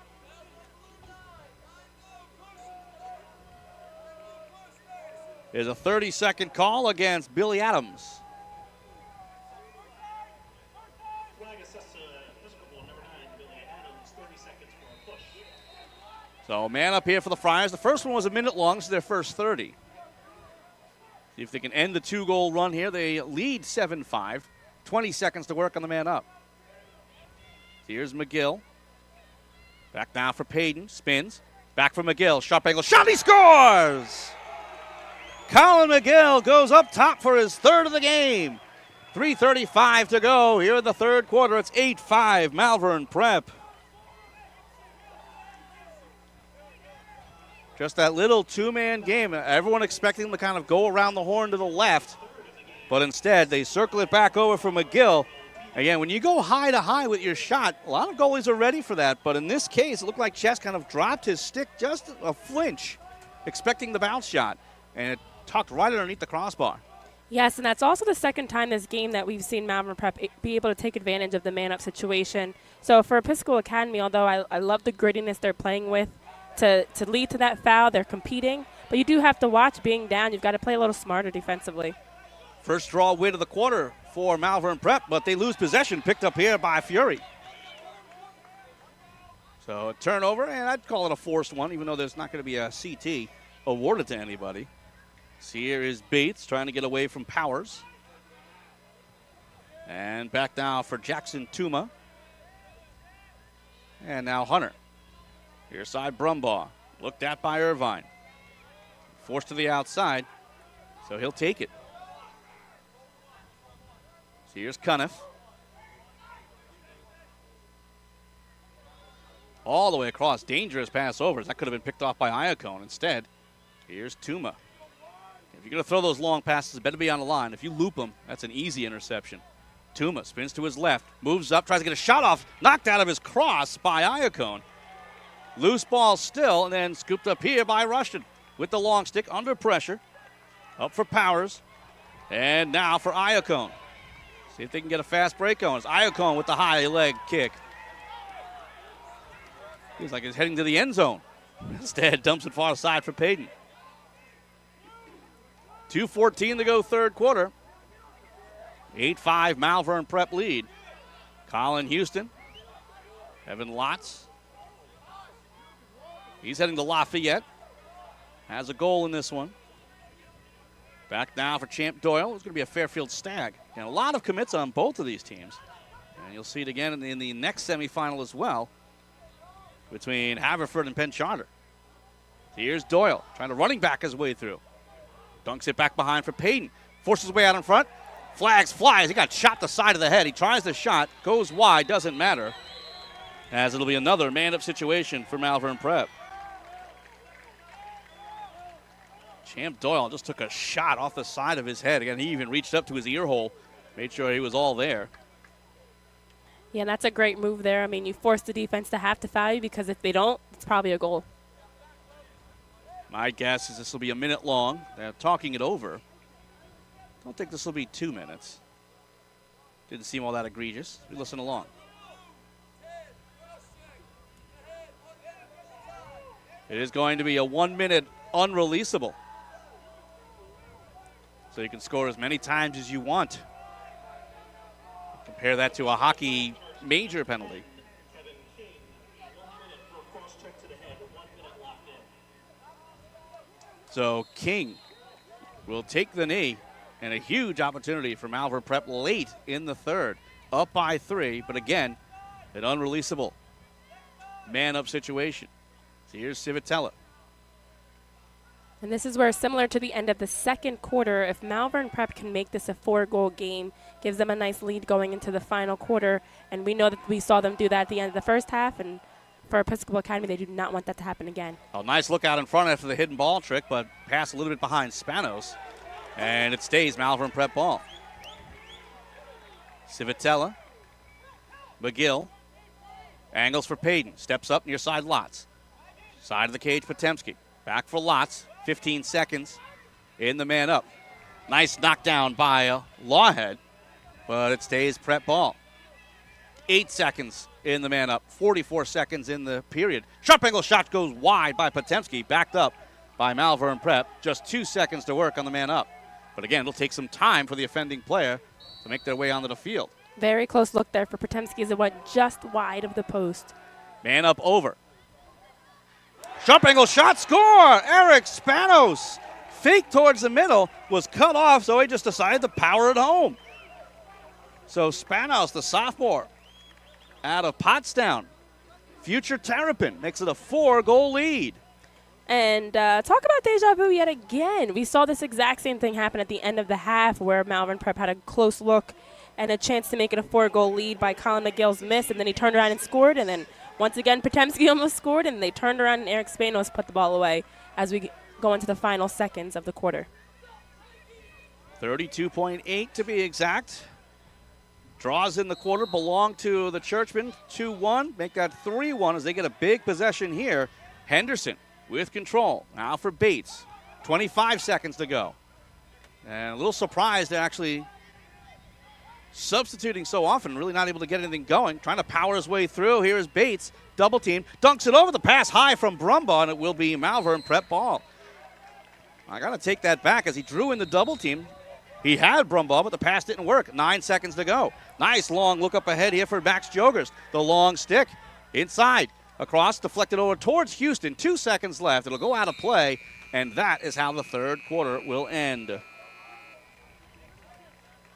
There's a 30-second call against Billy Adams. Flag assessed to Episcopal, number 9, Billy Adams, 30 seconds for a push. So man up here for the Friars. The first one was a minute long. This is their first 30. See if they can end the 2-goal run here. They lead 7-5. 20 seconds to work on the man up. Here's McGill. Back now for Payton. Spins. Back for McGill. Sharp angle shot. He scores! Colin McGill goes up top for his third of the game. 3:35 to go here in the third quarter. It's 8-5 Malvern Prep. Just that little two-man game. Everyone expecting them to kind of go around the horn to the left. But instead, they circle it back over for McGill. Again, when you go high to high with your shot, a lot of goalies are ready for that. But in this case, it looked like Chess kind of dropped his stick just a flinch, expecting the bounce shot. And it tucked right underneath the crossbar. Yes, and that's also the second time this game that we've seen Malvern Prep be able to take advantage of the man-up situation. So for Episcopal Academy, although I love the grittiness they're playing with, to lead to that foul, they're competing. But you do have to watch being down. You've got to play a little smarter defensively. First draw win of the quarter for Malvern Prep, but they lose possession, picked up here by Fury. So a turnover, and I'd call it a forced one, even though there's not going to be a CT awarded to anybody. So here is Bates trying to get away from Powers. And back now for Jackson Tuma. And now Hunter. Here side Brumbaugh. Looked at by Irvine. Forced to the outside, so he'll take it. So here's Cuniff. All the way across. Dangerous pass overs. That could have been picked off by Iacone. Instead, here's Tuma. If you're going to throw those long passes, it better be on the line. If you loop them, that's an easy interception. Tuma spins to his left, moves up, tries to get a shot off, knocked out of his cross by Iacone. Loose ball still, and then scooped up here by Rushton with the long stick under pressure. Up for Powers, and now for Iacone. See if they can get a fast break going. It's Iacone with the high leg kick. Feels like he's heading to the end zone. Instead, dumps it far side for Payton. 2:14 to go third quarter. 8-5 Malvern Prep lead. Colin Houston. Evan Lotz. He's heading to Lafayette. Has a goal in this one. Back now for Champ Doyle. It's going to be a Fairfield Stag. And a lot of commits on both of these teams. And you'll see it again in the next semifinal as well between Haverford and Penn Charter. Here's Doyle trying to running back his way through. Dunks it back behind for Payton. Forces his way out in front. Flags flies. He got shot the side of the head. He tries the shot. Goes wide. Doesn't matter. As it'll be another man-up situation for Malvern Prep. Champ Doyle just took a shot off the side of his head. Again, he even reached up to his ear hole. Made sure he was all there. Yeah, and that's a great move there. I mean, you force the defense to have to foul you because if they don't, it's probably a goal. My guess is this will be a minute long. They're talking it over. Don't think this will be 2 minutes. Didn't seem all that egregious. We listen along. It is going to be a 1 minute unreleasable. So you can score as many times as you want. Compare that to a hockey major penalty. So King will take the knee, and a huge opportunity for Malvern Prep late in the third. Up by 3, but again, an unreleasable man-up situation. So here's Civitella. And this is where, similar to the end of the second quarter, if Malvern Prep can make this a 4-goal game, gives them a nice lead going into the final quarter. And we know that we saw them do that at the end of the first half, and for Episcopal Academy, they do not want that to happen again. A nice look out in front after the hidden ball trick, but pass a little bit behind Spanos. And it stays Malvern Prep ball. Civitella. McGill. Angles for Payton. Steps up near side Lotz. Side of the cage, Potemski. Back for Lotz. 15 seconds in the man up. Nice knockdown by Lawhead, but it stays Prep ball. 8 seconds in the man up. 44 seconds in the period. Sharp angle shot goes wide by Potemski. Backed up by Malvern Prep. Just 2 seconds to work on the man up. But again, it'll take some time for the offending player to make their way onto the field. Very close look there for Potemski as it went just wide of the post. Man up over. Sharp angle shot, score! Eric Spanos. Fake towards the middle, was cut off, so he just decided to power it home. So Spanos, the sophomore, out of Pottstown, future Terrapin, makes it a 4-goal lead. And talk about deja vu yet again. We saw this exact same thing happen at the end of the half where Malvern Prep had a close look and a chance to make it a 4-goal lead by Colin McGill's miss, and then he turned around and scored, and then once again Potemski almost scored, and they turned around and Eric Spanos put the ball away as we go into the final seconds of the quarter. 32.8 to be exact. Draws in the quarter belong to the Churchmen. 2-1, make that 3-1 as they get a big possession here. Henderson with control. Now for Bates. 25 seconds to go. And a little surprised they're actually substituting so often, really not able to get anything going. Trying to power his way through. Here is Bates. Double team. Dunks it over the pass high from Brumbaugh, and it will be Malvern Prep ball. I got to take that back as he drew in the double team. He had Brumbaugh, but the pass didn't work. 9 seconds to go. Nice long look up ahead here for Max Jogers. The long stick inside. Across, deflected over towards Houston. 2 seconds left. It'll go out of play, and that is how the third quarter will end.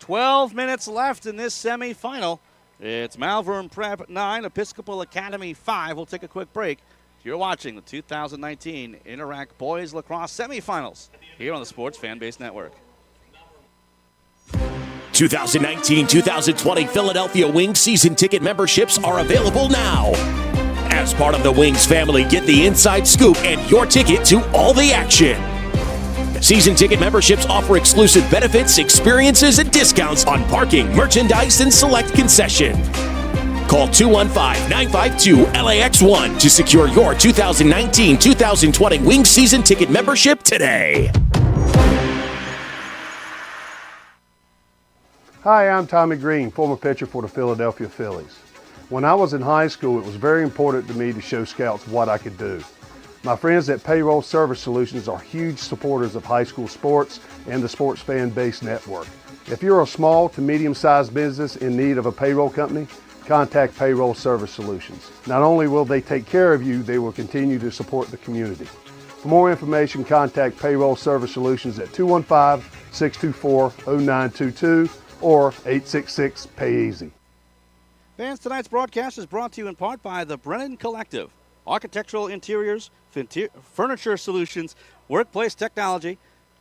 12 minutes left in this semifinal. It's Malvern Prep 9, Episcopal Academy 5. We'll take a quick break. You're watching the 2019 Interact Boys Lacrosse Semifinals here on the Sports Fanbase Network. 2019-2020 Philadelphia Wings season ticket memberships are available now. As part of the Wings family, get the inside scoop and your ticket to all the action. Season ticket memberships offer exclusive benefits, experiences, and discounts on parking, merchandise, and select concession. Call 215-952-LAX1 to secure your 2019-2020 Wings season ticket membership today. Hi, I'm Tommy Green, former pitcher for the Philadelphia Phillies. When I was in high school, it was very important to me to show scouts what I could do. My friends at Payroll Service Solutions are huge supporters of high school sports and the Sports Fan Base Network. If you're a small to medium-sized business in need of a payroll company, contact Payroll Service Solutions. Not only will they take care of you, they will continue to support the community. For more information, contact Payroll Service Solutions at 215-624-0922 or 866-PAY-EASY. Fans, tonight's broadcast is brought to you in part by the Brennan Collective. Architectural interiors, furniture solutions, workplace technology.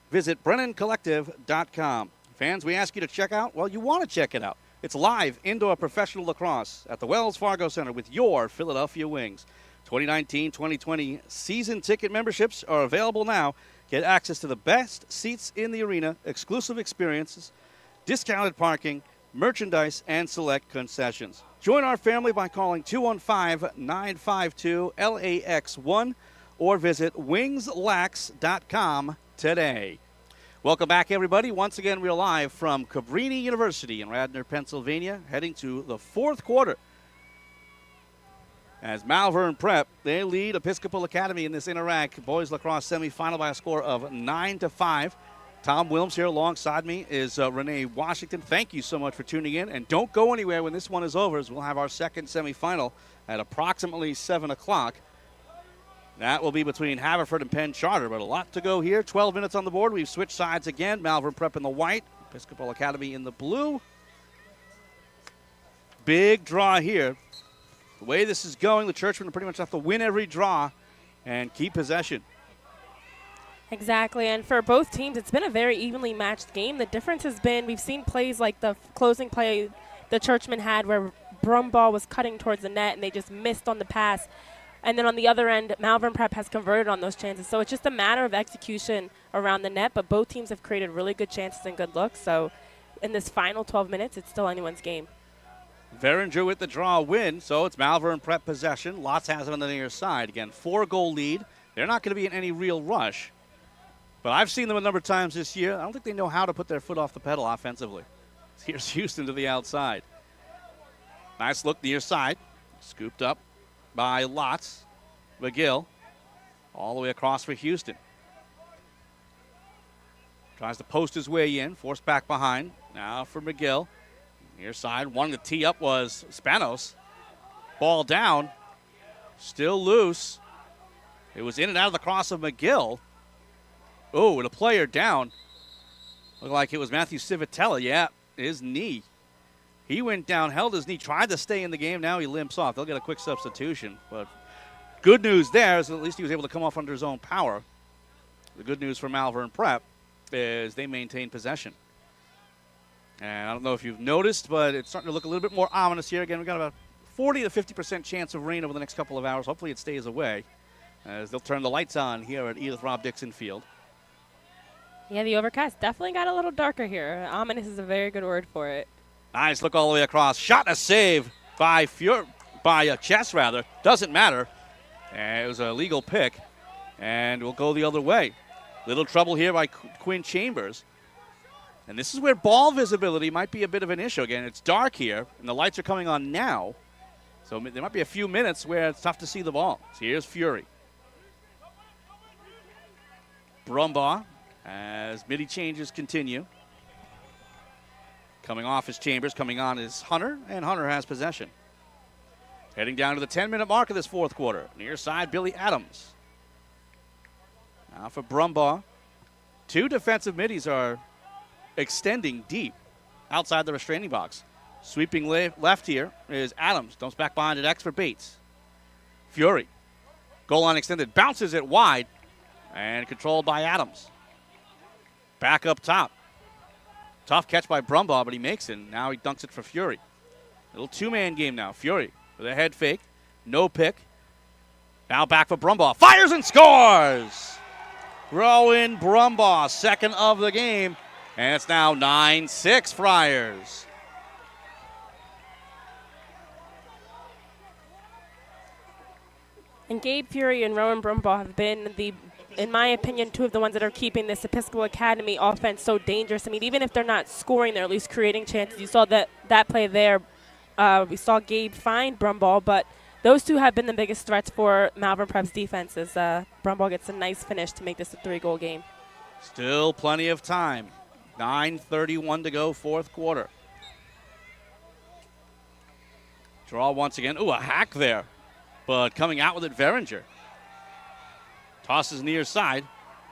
Visit BrennanCollective.com. Fans, we ask you to check out, well, you want to check it out. It's live indoor professional lacrosse at the Wells Fargo Center with your Philadelphia Wings. 2019-2020 season ticket memberships are available now. Get access to the best seats in the arena, exclusive experiences, discounted parking, merchandise, and select concessions. Join our family by calling 215-952-LAX1 or visit wingslax.com today. Welcome back, everybody. Once again, we're live from Cabrini University in Radnor, Pennsylvania, heading to the fourth quarter. As Malvern Prep, they lead Episcopal Academy in this Interact Boys Lacrosse semifinal by a score of 9-5. Tom Wilms here alongside me is Renee Washington. Thank you so much for tuning in. And don't go anywhere when this one is over, as we'll have our second semifinal at approximately 7 o'clock. That will be between Haverford and Penn Charter, but a lot to go here. 12 minutes on the board. We've switched sides again. Malvern Prep in the white, Episcopal Academy in the blue. Big draw here. The way this is going, the Churchmen pretty much have to win every draw and keep possession. Exactly, and for both teams, it's been a very evenly matched game. The difference has been we've seen plays like the closing play the Churchmen had where Brumbaugh was cutting towards the net and they just missed on the pass. And then on the other end, Malvern Prep has converted on those chances. So it's just a matter of execution around the net, but both teams have created really good chances and good looks. So in this final 12 minutes, it's still anyone's game. Veringer with the draw win, so it's Malvern Prep possession. Lotz has it on the near side. Again, 4-goal lead. They're not going to be in any real rush. But I've seen them a number of times this year. I don't think they know how to put their foot off the pedal offensively. Here's Houston to the outside. Nice look near side. Scooped up by Lotz. McGill all the way across for Houston. Tries to post his way in. Forced back behind. Now for McGill. Near side. Wanting to tee up was Spanos. Ball down. Still loose. It was in and out of the cross of McGill. Oh, and a player down. Looked like it was Matthew Civitella. Yeah, his knee. He went down, held his knee, tried to stay in the game. Now he limps off. They'll get a quick substitution. But good news there is at least he was able to come off under his own power. The good news for Malvern Prep is they maintain possession. And I don't know if you've noticed, but it's starting to look a little bit more ominous here. Again, we've got about 40 to 50% chance of rain over the next couple of hours. Hopefully it stays away as they'll turn the lights on here at Edith Robb Dixon Field. Yeah, the overcast definitely got a little darker here. Ominous is a very good word for it. Nice look all the way across. Shot and a save by Chess, rather. Doesn't matter. And it was a legal pick. And we'll go the other way. Little trouble here by Quinn Chambers. And this is where ball visibility might be a bit of an issue. Again, it's dark here, and the lights are coming on now. So there might be a few minutes where it's tough to see the ball. So here's Fury. Brumbaugh as midi changes continue. Coming off is Chambers, coming on is Hunter, and Hunter has possession. Heading down to the 10-minute mark of this fourth quarter. Near side, Billy Adams. Now for Brumbaugh. Two defensive middies are extending deep outside the restraining box. Sweeping left here is Adams. Dumps back behind it X for Bates. Fury. Goal line extended. Bounces it wide. And controlled by Adams. Back up top. Tough catch by Brumbaugh, but he makes it. Now he dunks it for Fury. Little two-man game now. Fury with a head fake. No pick. Now back for Brumbaugh. Fires and scores! Rowan Brumbaugh, second of the game. And it's now 9-6 Friars. And Gabe Fury and Rowan Brumbaugh have been in my opinion, two of the ones that are keeping this Episcopal Academy offense so dangerous. I mean, even if they're not scoring, they're at least creating chances. You saw that play there. We saw Gabe find Brumbaugh, but those two have been the biggest threats for Malvern Prep's defense as Brumbaugh gets a nice finish to make this a 3-goal game. Still plenty of time. 9:31 to go, fourth quarter. Draw once again. Ooh, a hack there. But coming out with it, Veringer. Tosses near side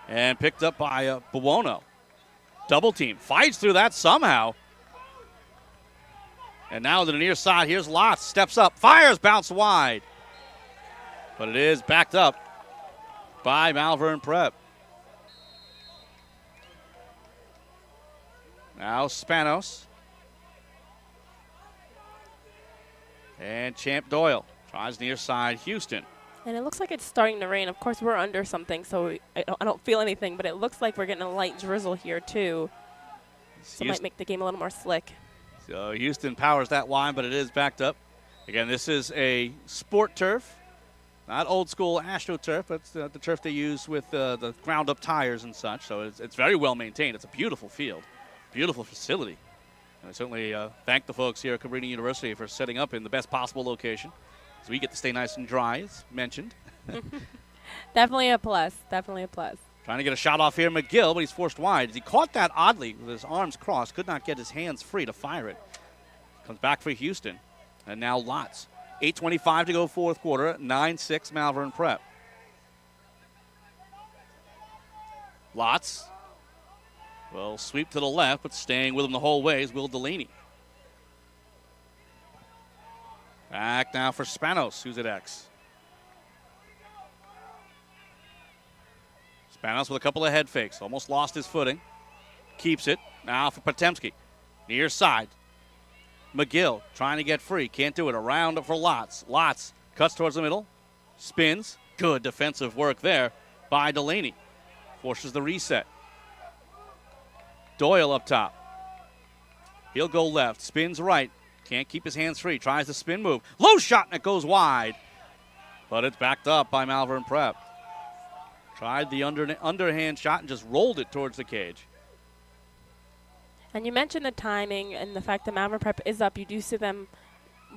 and picked up by Buono. Double team. Fights through that somehow. And now to the near side, here's Lotz. Steps up. Fires, bounce wide. But it is backed up by Malvern Prep. Now Spanos. And Champ Doyle tries near side Houston. And it looks like it's starting to rain. Of course, we're under something, so I don't feel anything, but it looks like we're getting a light drizzle here, too. So it might make the game a little more slick. So Houston powers that line, but it is backed up. Again, this is a sport turf, not old school AstroTurf, but it's the turf they use with the ground-up tires and such. So it's very well maintained. It's a beautiful field, beautiful facility. And I certainly thank the folks here at Cabrini University for setting up in the best possible location. So we get to stay nice and dry, as mentioned. Definitely a plus. Definitely a plus. Trying to get a shot off here, McGill, but he's forced wide. He caught that oddly with his arms crossed. Could not get his hands free to fire it. Comes back for Houston. And now Lotz. 8:25 to go fourth quarter. 9-6 Malvern Prep. Lotz will sweep to the left, but staying with him the whole way is Will Delaney. Back now for Spanos, who's at X. Spanos with a couple of head fakes. Almost lost his footing. Keeps it. Now for Potemski. Near side. McGill trying to get free. Can't do it. Around for Lotz. Lotz cuts towards the middle. Spins. Good defensive work there by Delaney. Forces the reset. Doyle up top. He'll go left. Spins right. Can't keep his hands free. Tries the spin move. Low shot and it goes wide. But it's backed up by Malvern Prep. Tried the underhand shot and just rolled it towards the cage. And you mentioned the timing and the fact that Malvern Prep is up. You do see them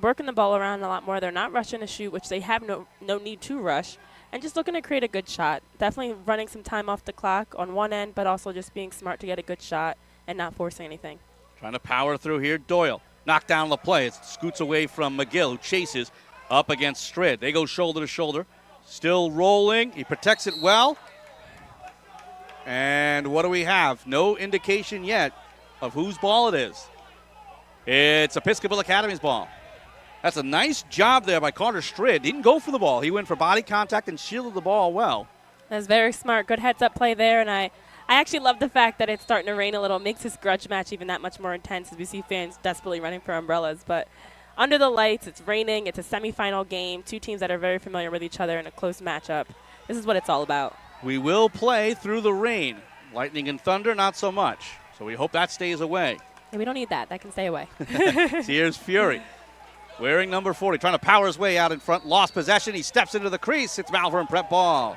working the ball around a lot more. They're not rushing to shoot, which they have no need to rush. And just looking to create a good shot. Definitely running some time off the clock on one end, but also just being smart to get a good shot and not forcing anything. Trying to power through here. Doyle. Knocked down the play. It scoots away from McGill, who chases up against Strid. They go shoulder to shoulder. Still rolling. He protects it well. And what do we have? No indication yet of whose ball it is. It's Episcopal Academy's ball. That's a nice job there by Carter Strid. He didn't go for the ball. He went for body contact and shielded the ball well. That's very smart. Good heads-up play there, and I actually love the fact that it's starting to rain a little. It makes this grudge match even that much more intense as we see fans desperately running for umbrellas. But under the lights, it's raining. It's a semifinal game. Two teams that are very familiar with each other in a close matchup. This is what it's all about. We will play through the rain. Lightning and thunder, not so much. So we hope that stays away. And we don't need that. That can stay away. Here's Fury. Wearing number 40, trying to power his way out in front. Lost possession. He steps into the crease. It's Malvern Prep ball.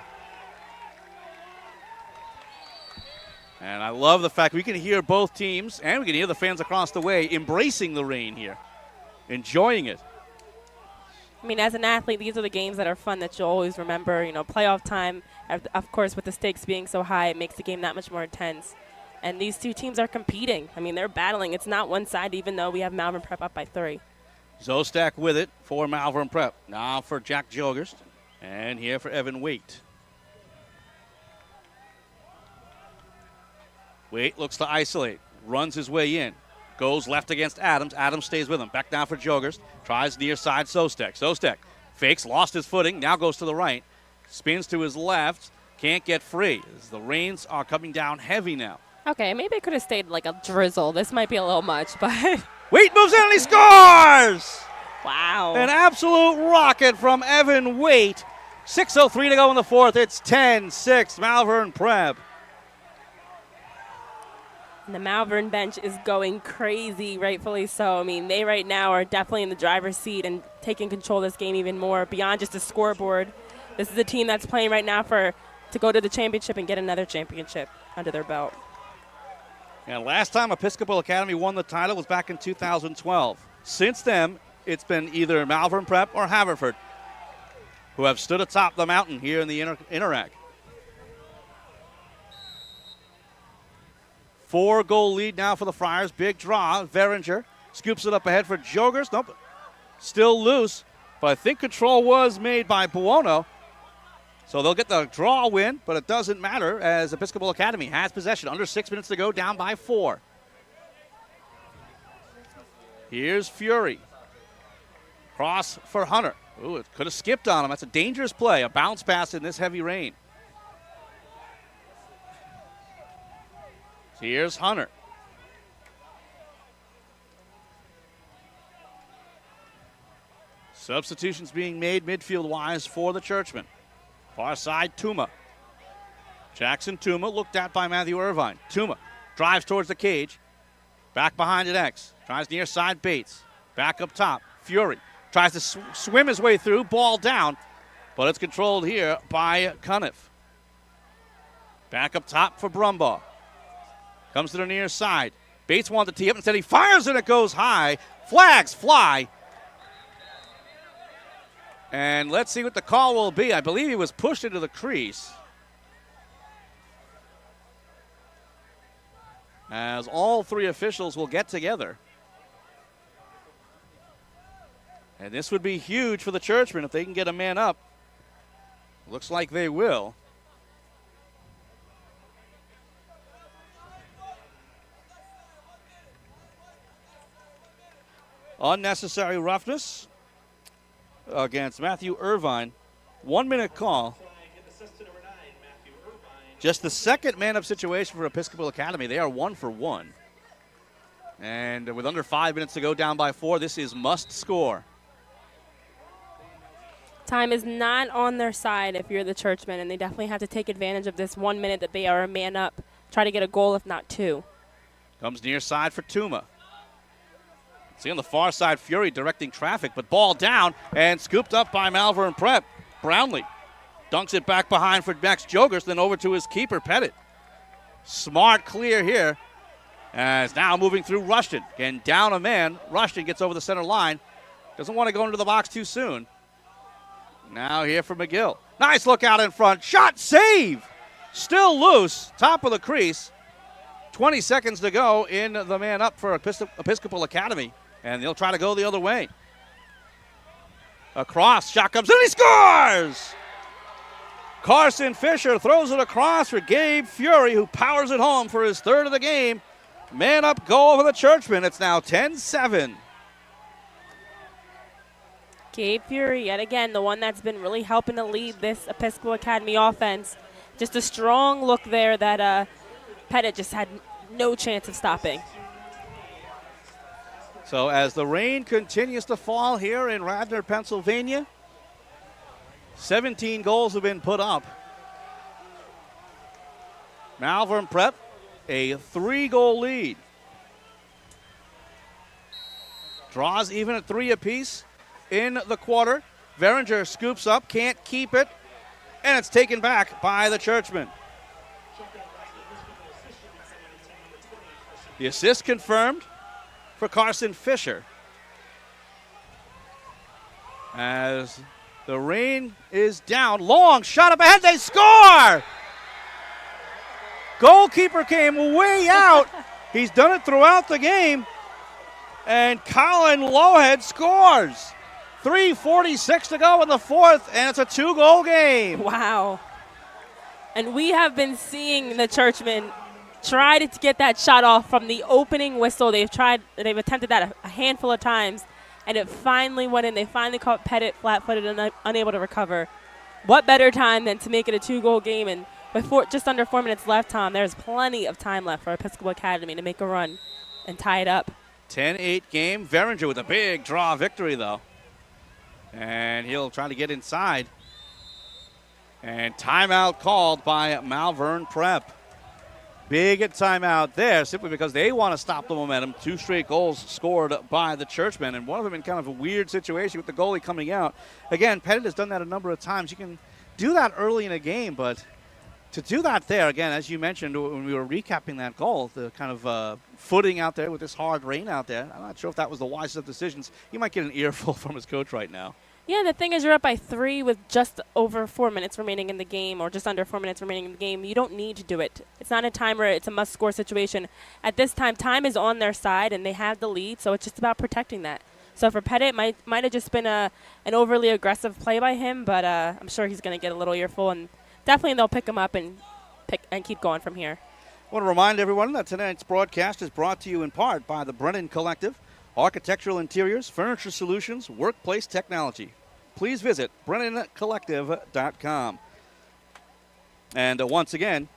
And I love the fact we can hear both teams, and we can hear the fans across the way embracing the rain here, enjoying it. I mean, as an athlete, these are the games that are fun that you'll always remember. You know, playoff time, of course, with the stakes being so high, it makes the game that much more intense. And these two teams are competing. I mean, they're battling. It's not one side, even though we have Malvern Prep up by 3. Zostak with it for Malvern Prep. Now for Jack Jogers, and here for Evan Waite. Waite looks to isolate, runs his way in, goes left against Adams. Adams stays with him. Back down for Jogers. Tries near side Zostak. Zostak fakes, lost his footing, now goes to the right. Spins to his left, can't get free. As the rains are coming down heavy now. Okay, maybe it could have stayed like a drizzle. This might be a little much, but... Waite moves in and he scores! Wow. An absolute rocket from Evan Waite. 6:03 to go in the fourth. It's 10-6 Malvern Prep. The Malvern bench is going crazy, rightfully so. I mean, they right now are definitely in the driver's seat and taking control of this game even more beyond just a scoreboard. This is a team that's playing right now to go to the championship and get another championship under their belt. And last time Episcopal Academy won the title was back in 2012. Since then, it's been either Malvern Prep or Haverford who have stood atop the mountain here in the Interac. 4-goal lead now for the Friars. Big draw. Veringer scoops it up ahead for Jogers. Nope. Still loose, but I think control was made by Buono. So they'll get the draw win, but it doesn't matter as Episcopal Academy has possession. Under 6 minutes to go, down by 4. Here's Fury. Cross for Hunter. Ooh, it could have skipped on him. That's a dangerous play. A bounce pass in this heavy rain. Here's Hunter. Substitutions being made midfield-wise for the Churchmen. Far side, Tuma. Jackson Tuma looked at by Matthew Irvine. Tuma drives towards the cage. Back behind it, X. Tries near side, Bates. Back up top, Fury. Tries to swim his way through, ball down. But it's controlled here by Cuniff. Back up top for Brumbaugh. Comes to the near side. Bates wanted to tee up. Instead, he fires and it goes high. Flags fly. And let's see what the call will be. I believe he was pushed into the crease. As all three officials will get together. And this would be huge for the Churchmen if they can get a man up. Looks like they will. Unnecessary roughness against Matthew Irvine. 1 minute call. Just the second man-up situation for Episcopal Academy. They are 1 for 1. And with under 5 minutes to go, down by 4, this is must score. Time is not on their side if you're the Churchmen, and they definitely have to take advantage of this 1 minute that they are a man up. Try to get a goal, if not 2. Comes near side for Tuma. See on the far side, Fury directing traffic, but ball down and scooped up by Malvern Prep. Brownlee dunks it back behind for Max Jogers, then over to his keeper, Pettit. Smart clear here as now moving through Rushton. Again, down a man. Rushton gets over the center line. Doesn't want to go into the box too soon. Now here for McGill. Nice look out in front. Shot, save. Still loose. Top of the crease. 20 seconds to go in the man up for Episcopal Academy. And they'll try to go the other way. Across, shot comes in, he scores! Carson Fisher throws it across for Gabe Fury, who powers it home for his third of the game. Man up goal for the Churchmen. It's now 10-7. Gabe Fury, yet again, the one that's been really helping to lead this Episcopal Academy offense. Just a strong look there that Pettit just had no chance of stopping. So as the rain continues to fall here in Radnor, Pennsylvania, 17 goals have been put up. Malvern Prep, a 3-goal lead. Draws even at 3 apiece in the quarter. Veringer scoops up, can't keep it, and it's taken back by the Churchmen. The assist confirmed for Carson Fisher. As the rain is down, long shot up ahead, they score! Goalkeeper came way out. He's done it throughout the game. And Colin Lowhead scores. 3:46 to go in the fourth, and it's a 2-goal game. Wow. And we have been seeing the Churchmen try to get that shot off from the opening whistle. They've attempted that a handful of times, and it finally went in. They finally caught Pettit flat-footed and unable to recover. What better time than to make it a 2-goal game? And before just under 4 minutes left, Tom, there's plenty of time left for Episcopal Academy to make a run and tie it up. 10-8 game. Veringer with a big draw victory, though. And he'll try to get inside. And timeout called by Malvern Prep. Big timeout there simply because they want to stop the momentum. 2 straight goals scored by the Churchmen, and one of them in kind of a weird situation with the goalie coming out. Again, Pettit has done that a number of times. You can do that early in a game, but to do that there, again, as you mentioned when we were recapping that goal, the kind of footing out there with this hard rain out there, I'm not sure if that was the wisest of decisions. He might get an earful from his coach right now. Yeah, the thing is you're up by 3 with just over 4 minutes remaining in the game, or just under 4 minutes remaining in the game. You don't need to do it. It's not a time where it's a must-score situation. At this time, time is on their side, and they have the lead, so it's just about protecting that. So for Pettit, might have just been an overly aggressive play by him, but I'm sure he's going to get a little earful, and definitely they'll pick him up and keep going from here. I want to remind everyone that tonight's broadcast is brought to you in part by the Brennan Collective, Architectural Interiors, Furniture Solutions, Workplace Technology. Please visit BrennanCollective.com. And once again,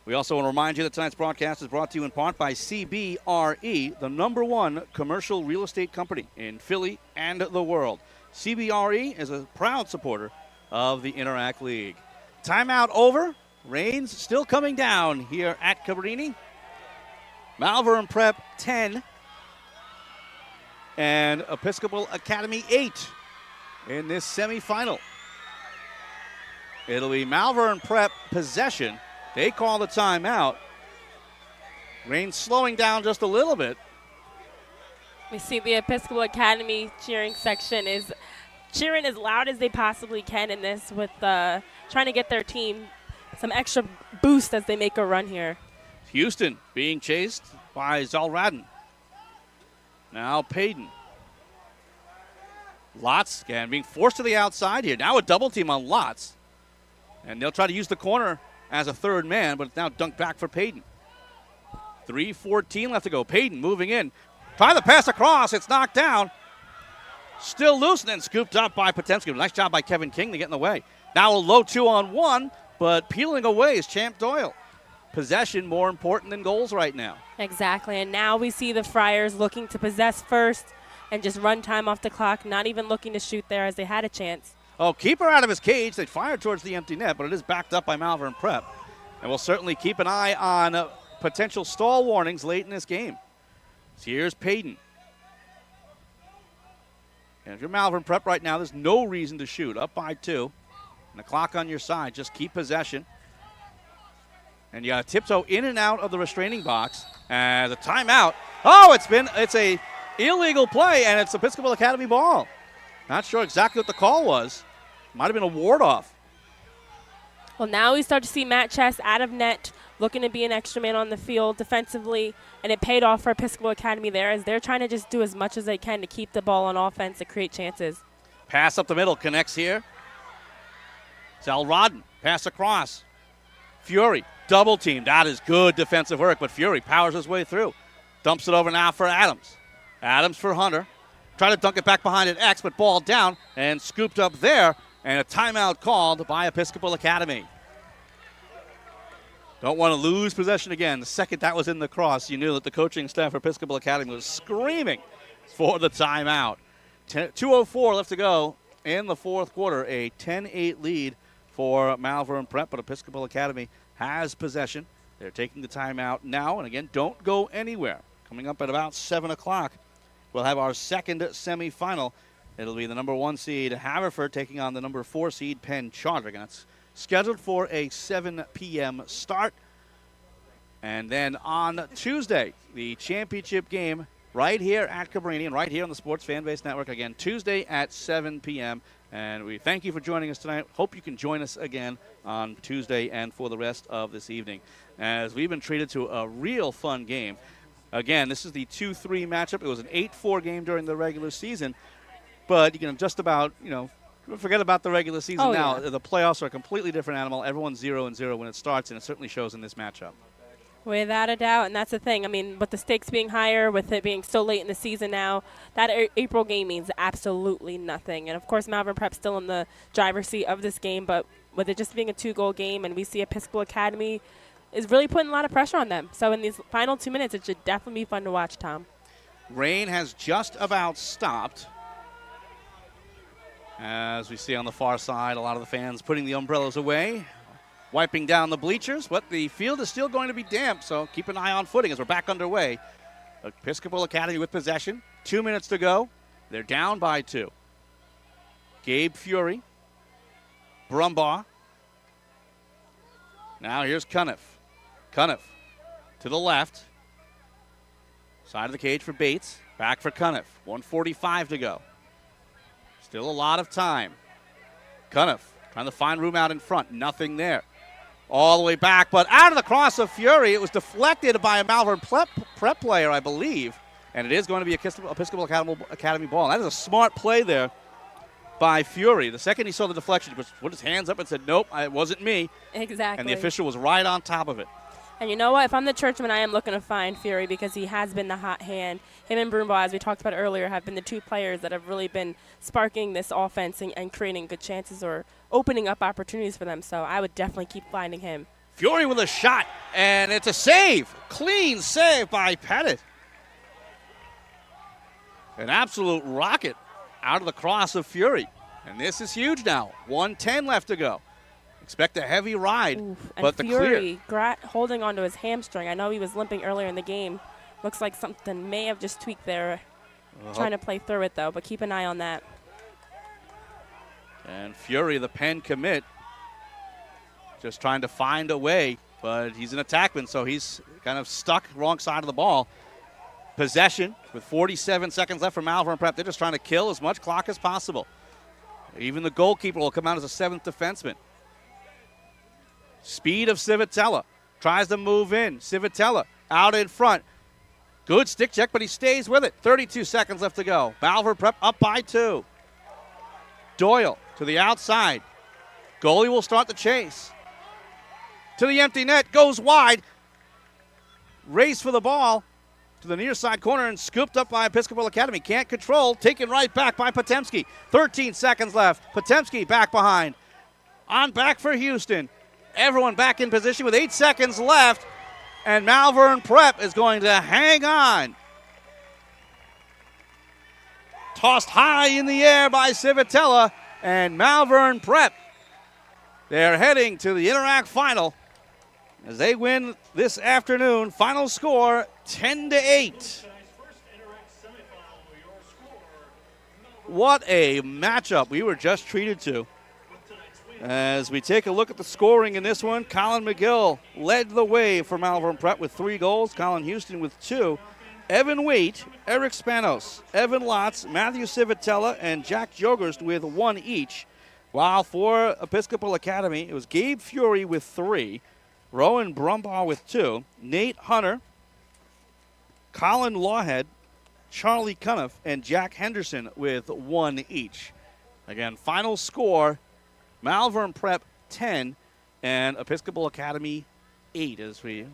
we also want to remind you that tonight's broadcast is brought to you in part by CBRE, the #1 commercial real estate company in Philly and the world. CBRE is a proud supporter of the Interact League. Timeout over. Rain's still coming down here at Cabrini. Malvern Prep 10 and Episcopal Academy 8 in this semifinal. It'll be Malvern Prep possession. They call the timeout. Rain slowing down just a little bit. We see the Episcopal Academy cheering section is cheering as loud as they possibly can in this, with trying to get their team some extra boost as they make a run here. Houston being chased by Zalradin. Now Payton. Lotz again being forced to the outside here. Now a double team on Lotz. And they'll try to use the corner as a third man, but it's now dunked back for Payton. 3:14 left to go. Payton moving in. Try the pass across. It's knocked down. Still loose and then scooped up by Potensky. Nice job by Kevin King to get in the way. Now a low 2-on-1, but peeling away is Champ Doyle. Possession more important than goals right now. Exactly, and now we see the Friars looking to possess first and just run time off the clock, not even looking to shoot there as they had a chance. Oh, keeper out of his cage. They fired towards the empty net, but it is backed up by Malvern Prep. And we'll certainly keep an eye on potential stall warnings late in this game. So here's Payton. And if you're Malvern Prep right now, there's no reason to shoot. Up by 2. And the clock on your side. Just keep possession. And you got to tiptoe in and out of the restraining box. And the timeout. Oh, it's a illegal play, and it's Episcopal Academy ball. Not sure exactly what the call was. Might have been a ward-off. Well, now we start to see Matt Chess out of net, looking to be an extra man on the field defensively, and it paid off for Episcopal Academy there as they're trying to just do as much as they can to keep the ball on offense to create chances. Pass up the middle, connects here Sal Rodden, pass across. Fury, double team. That is good defensive work, but Fury powers his way through. Dumps it over now for Adams. Adams for Hunter. Try to dunk it back behind an X, but ball down and scooped up there, and a timeout called by Episcopal Academy. Don't want to lose possession again. The second that was in the cross, you knew that the coaching staff for Episcopal Academy was screaming for the timeout. 2:04 left to go in the fourth quarter. A 10-8 lead for Malvern Prep, but Episcopal Academy has possession. They're taking the timeout now, and again, don't go anywhere. Coming up at about 7 o'clock, we'll have our second semifinal. It'll be the number 1 seed Haverford taking on the number 4 seed Penn Charter. And that's scheduled for a 7 p.m. start. And then on Tuesday, the championship game right here at Cabrini and right here on the Sports Fan Base Network. Again, Tuesday at 7 p.m. And we thank you for joining us tonight. Hope you can join us again on Tuesday and for the rest of this evening, as we've been treated to a real fun game. Again, this is the 2-3 matchup. It was an 8-4 game during the regular season, but you can just about, forget about the regular season now. Yeah. The playoffs are a completely different animal. Everyone's 0-0 when it starts, and it certainly shows in this matchup. Without a doubt, and that's the thing. I mean, with the stakes being higher, with it being so late in the season now, that April game means absolutely nothing. And, of course, Malvern Prep still in the driver's seat of this game, but with it just being a 2-goal game, and we see Episcopal Academy is really putting a lot of pressure on them. So in these final 2 minutes, it should definitely be fun to watch, Tom. Rain has just about stopped. As we see on the far side, a lot of the fans putting the umbrellas away, wiping down the bleachers, but the field is still going to be damp, so keep an eye on footing as we're back underway. Episcopal Academy with possession. 2 minutes to go. They're down by 2. Gabe Fury. Brumbaugh. Now here's Cuniff. Cuniff to the left. Side of the cage for Bates. Back for Cuniff. 1:45 to go. Still a lot of time. Cuniff trying to find room out in front. Nothing there. All the way back, but out of the cross of Fury. It was deflected by a Malvern Prep player, I believe. And it is going to be Episcopal Academy ball. That is a smart play there by Fury. The second he saw the deflection, he put his hands up and said, nope, it wasn't me. Exactly. And the official was right on top of it. And you know what? If I'm the churchman, I am looking to find Fury because he has been the hot hand. Him and Brumbaugh, as we talked about earlier, have been the 2 players that have really been sparking this offense and creating good chances or opening up opportunities for them. So I would definitely keep finding him. Fury with a shot, and it's a save. Clean save by Pettit. An absolute rocket out of the cross of Fury. And this is huge now. 1:10 left to go. Expect a heavy ride, but the Fury clear. Holding onto his hamstring. I know he was limping earlier in the game. Looks like something may have just tweaked there. Trying to play through it, though, but keep an eye on that. And Fury, the Penn commit, just trying to find a way, but he's an attackman, so he's kind of stuck wrong side of the ball. Possession with 47 seconds left for Malvern Prep. They're just trying to kill as much clock as possible. Even the goalkeeper will come out as a 7th defenseman. Speed of Civitella. Tries to move in. Civitella out in front. Good stick check, but he stays with it. 32 seconds left to go. Malvern Prep up by 2. Doyle to the outside. Goalie will start the chase. To the empty net. Goes wide. Race for the ball to the near side corner and scooped up by Episcopal Academy. Can't control. Taken right back by Potemski. 13 seconds left. Potemski back behind. On back for Houston. Everyone back in position with 8 seconds left. And Malvern Prep is going to hang on. Tossed high in the air by Civitella. And Malvern Prep, they're heading to the Interact Final as they win this afternoon. Final score, 10-8. What a matchup we were just treated to. As we take a look at the scoring in this one, Colin McGill led the way for Malvern Prep with 3 goals. Colin Houston with 2. Evan Waite, Eric Spanos, Evan Lotz, Matthew Civitella, and Jack Jogerst with 1 each. While for Episcopal Academy, it was Gabe Fury with 3, Rowan Brumbaugh with 2, Nate Hunter, Colin Lawhead, Charlie Cuniff, and Jack Henderson with 1 each. Again, final score, Malvern Prep 10 and Episcopal Academy 8. As we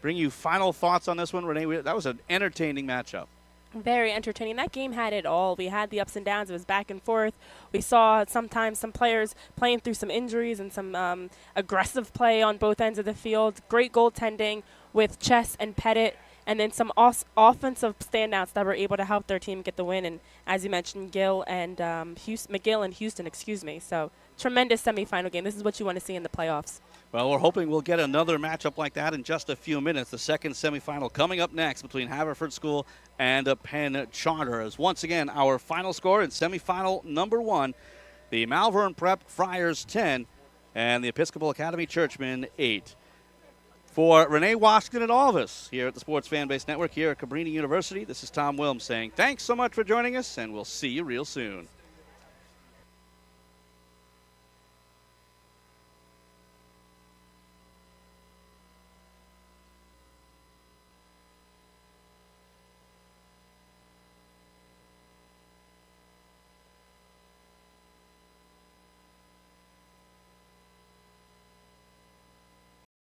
bring you final thoughts on this one, Renee, that was an entertaining matchup. Very entertaining. That game had it all. We had the ups and downs. It was back and forth. We saw sometimes some players playing through some injuries and some aggressive play on both ends of the field. Great goaltending with Chess and Pettit, and then some offensive standouts that were able to help their team get the win. And as you mentioned, McGill and Houston, So tremendous semifinal game. This is what you want to see in the playoffs. Well, we're hoping we'll get another matchup like that in just a few minutes. The second semifinal coming up next between Haverford School and Penn Charter. As once again, our final score in semifinal number 1, the Malvern Prep Friars 10 and the Episcopal Academy Churchmen 8. For Renee Waskin and all of us here at the Sports Fan Base Network here at Cabrini University, this is Tom Wilms saying thanks so much for joining us, and we'll see you real soon.